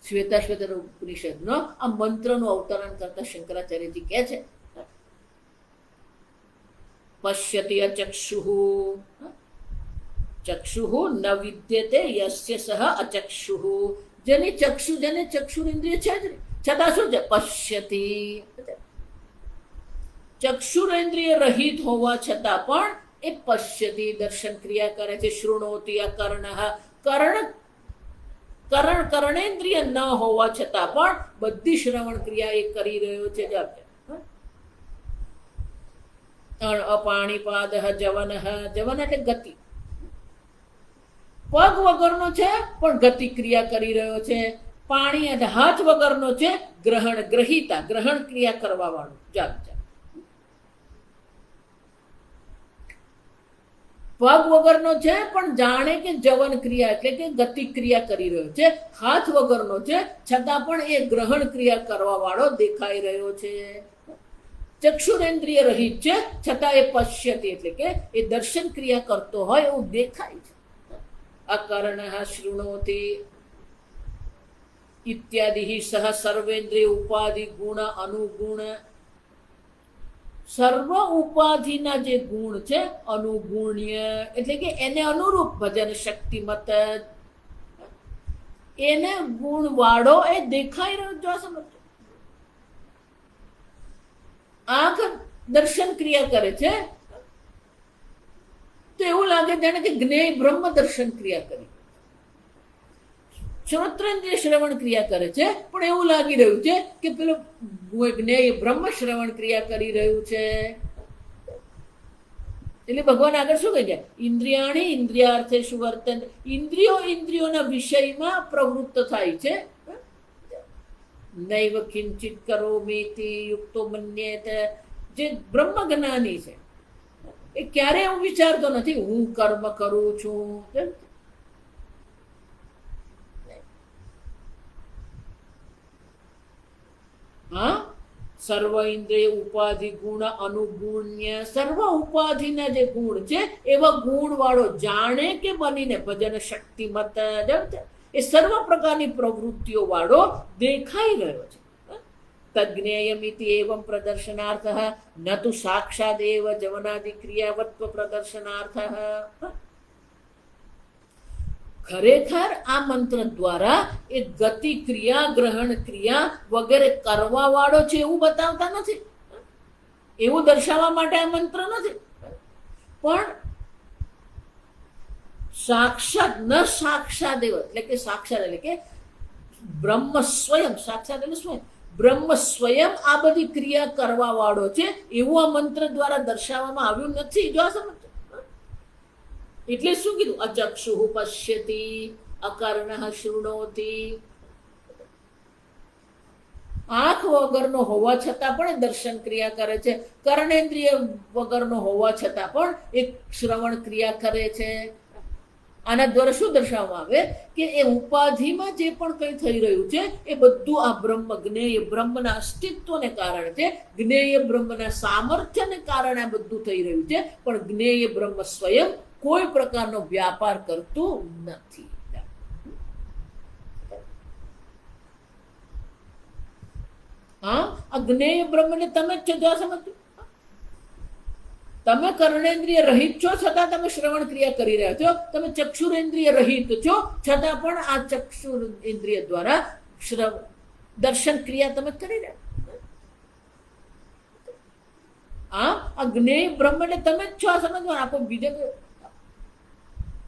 શ્વેતાશ્વતર ઉપનિષદનો આ મંત્રનું અવતરણ કરતા શંકરાચાર્યજી કહે છે, પશ્યતિ અચક્ષુઃ, ચક્ષુઃ ન વિદ્યતે યસ્ય સહ અચક્ષુઃ, જેની ચક્ષુ, જેને ચક્ષુરેન્દ્રિય છે જ નહીં, છતાં શું છે? પશ્યતિ. ચક્ષુરેન્દ્રિય રહિત હોવા છતાં પણ એ પશ્યતિ, દર્શન ક્રિયા કરે છે. શૃણોતિ અકર્ણઃ, કર્ણેન્દ્રિય ન હોવા છતાં પણ બધી શ્રવણ ક્રિયા એ કરી રહ્યો છે. અપાણીપાદ જવન, જવન એટલે ગતિ. પગ વગરનો છે પણ ગતિ ક્રિયા કરી રહ્યો છે. પાણી એટલે હાથ વગરનો છે, ગ્રહણ ગ્રહિતા, ગ્રહણ ક્રિયા કરવા વાળું. પગ વગરનો છે પણ જાણે કે જવન ક્રિયા એટલે કે ગતિ ક્રિયા કરી રહ્યો છે. હાથ વગરનો છે છતાં પણ એ ગ્રહણ ક્રિયા કરવા વાળો દેખાઈ રહ્યો છે. ચક્ષુરેન્દ્રિય રહિત છે છતાં એ પશ્યતી એટલે કે એ દર્શન ક્રિયા કરતો હોય એવું દેખાય છે. અકર્ણઃ શૃણોતિ ઇત્યાદિ સહ સર્વેન્દ્રિય ઉપાધિ ગુણ અનુગુણ. સર્વ ઉપાધિના જે ગુણ છે અનુગુણ્ય એટલે કે એને અનુરૂપ ભજન શક્તિમત, એને ગુણ વાળો એ દેખાઈ રહ્યો. જો સમજો, આંખ દર્શન ક્રિયા કરે છે તો એવું લાગે જાણે કે જ્ઞેય બ્રહ્મ દર્શન ક્રિયા કરી. શ્રોત્રેન્દ્રિય શ્રવણ ક્રિયા કરે છે પણ એવું લાગી રહ્યું છે કે પેલો જ્ઞેય બ્રહ્મ શ્રવણ ક્રિયા કરી રહ્યું છે. એટલે ભગવાન આગળ શું કહે છે? ઇન્દ્રિયાણી ઇન્દ્રિયાર્થે સુવર્તન. ઇન્દ્રિયો ઇન્દ્રિયોના વિષયમાં પ્રવૃત્ત થાય છે. નૈવ કિંચિત કરોમિતિ યુક્તો મન્યેત. જે બ્રહ્મ જ્ઞાની છે એ ક્યારે એવું વિચારતો નથી હું કર્મ કરું છું. હા, સર્વ ઇન્દ્રિય ઉપાધિ ગુણ અનુગુણ્ય. સર્વ ઉપાધિના જે ગુણ છે એવા ગુણ વાળો જાણે કે બનીને ભજન શક્તિમત, એ સર્વ પ્રકારની પ્રવૃત્તિઓ વાળો દેખાઈ રહ્યો છે. તજ્ઞેયમિતિ એવં પ્રદર્શનાર્થ ન તુ સાક્ષાદેવ જવનાદિ ક્રિયાવત્વ પ્રદર્શનાર્થ. ખરેખર આ મંત્ર દ્વારા એ ગતિ ક્રિયા, ગ્રહણ ક્રિયા વગેરે કરવા વાળો છે એવું બતાવતા નથી, એવું દર્શાવવા માટે આ મંત્ર નથી. પણ સાક્ષાત ન સાક્ષાદેવ એટલે કે સાક્ષાત એટલે કે બ્રહ્મ સ્વયં, સાક્ષાત એટલે સ્વયં, બ્રહ્મ સ્વયં આ બધી ક્રિયા કરવા વાળો છે એવું આ મંત્ર દ્વારા દર્શાવવામાં આવ્યું નથી. જો આ સમજ, એટલે શું કીધું? અચક્ષુઃ પશ્યતિ, અકર્ણઃ શૃણોતિ. આંખ વગરનો હોવા છતાં પણ દર્શન ક્રિયા કરે છે. કર્ણેન્દ્રિય વગરનો હોવા છતાં પણ એક શ્રવણ ક્રિયા કરે છે. આના દ્વારા શું દર્શાવવામાં આવે કે એ ઉપાધિમાં જે પણ કંઈ થઈ રહ્યું છે એ બધું આ બ્રહ્મ, જ્ઞેય બ્રહ્મના અસ્તિત્વને કારણે છે, જ્ઞેય બ્રહ્મના સામર્થ્યને કારણે આ બધું થઈ રહ્યું છે. પણ જ્ઞેય બ્રહ્મ સ્વયં કોઈ પ્રકારનો વ્યાપાર કરતું નથી. હા, આ જ્ઞેય બ્રહ્મને તમે જ છો. સમજો, તમે કર્ણેન્દ્રિય રહિત છો છતાં તમે શ્રવણ ક્રિયા કરી રહ્યા છો. તમે ચક્ષુરેન્દ્રિય રહિત છો છતાં પણ આ ચક્ષુ ઇન્દ્રિય દ્વારા દર્શન ક્રિયા તમે કરી રહ્યા. આ જ્ઞેય બ્રહ્મને તમે જ છો. આ સમજવાનું. આપો બીજે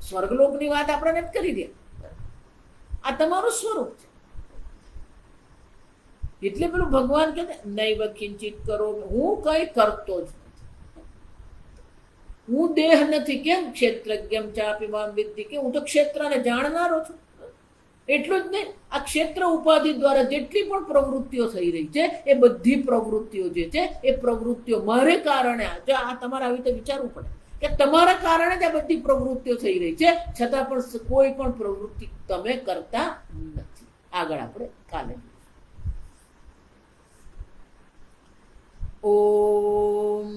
સ્વર્ગલોકની વાત આપણે નથી કરી દે. આ તમારું સ્વરૂપ છે. એટલે પેલું ભગવાન કહે નૈવ કિંચિત કરો, હું કઈ કરતો જ નથી, હું દેહ નથી. કેમ? ક્ષેત્રજ્ઞમ ચાપી મામ વિદ્ધિ, કે હું તો ક્ષેત્રને જાણનારો છું. એટલું જ નહીં, આ ક્ષેત્ર ઉપાધિ દ્વારા જેટલી પણ પ્રવૃત્તિઓ થઈ રહી છે એ બધી પ્રવૃત્તિઓ જે છે એ પ્રવૃત્તિઓ મારે કારણે, જો આ તમારે આવી રીતે વિચારવું પડે કે તમારા કારણે જ આ બધી પ્રવૃત્તિઓ થઈ રહી છે, છતાં પણ કોઈ પણ પ્રવૃત્તિ તમે કરતા નથી. આગળ આપણે કાલે. ઓમ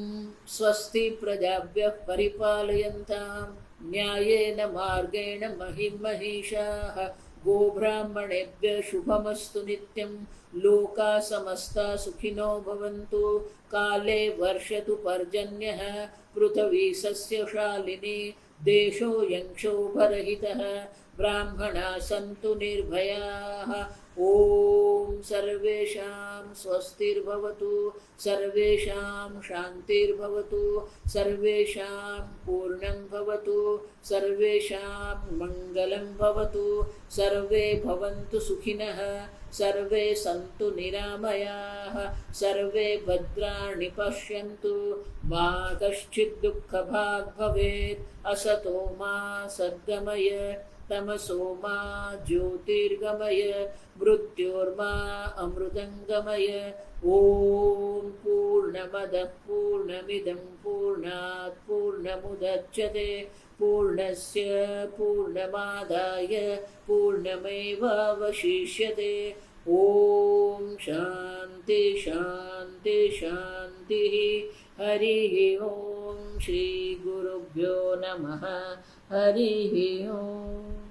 સ્વસ્તિ પ્રજાભ્યઃ પરિપાલયન્તામ ન્યાયેન માર્ગેણ મહિમ મહિષાઃ गोब्राह्मणेभ्यः शुभमस्तु नित्यं। लोकाः समस्ताः सुखिनो भवन्तु। काले वर्षतु पर्जन्यः। पृथिवी सस्यशालिनी। देशोऽयं क्षोभरहितः। ब्राह्मणाः सन्तु निर्भयाः। ॐ सर्वेषां स्वस्तिर्भवतु। सर्वेषां शान्तिर्भवतु। सर्वेषां पूर्णं भवतु। सर्वेषां मङ्गलं भवतु। सर्वे भवन्तु सुखिनः। सर्वे सन्तु निरामयाः। सर्वे भद्राणि पश्यन्तु। मा कश्चित् दुःखभाग् भवेत्। असतो मा सद्गमय। तमसो मा ज्योतिर्गमय। मृत्योर्मा अमृतङ्गमय। ॐ पूर्णमदः पूर्णमिदं पूर्णात् पूर्णमुदच्यते। पूर्णस्य पूर्णमादाय पूर्णमेवावशिष्यते। ॐ शान्ति शान्ति शान्तिः। हरिः ॐ। श्रीगुरुभ्यो नमः। हरिः ॐ।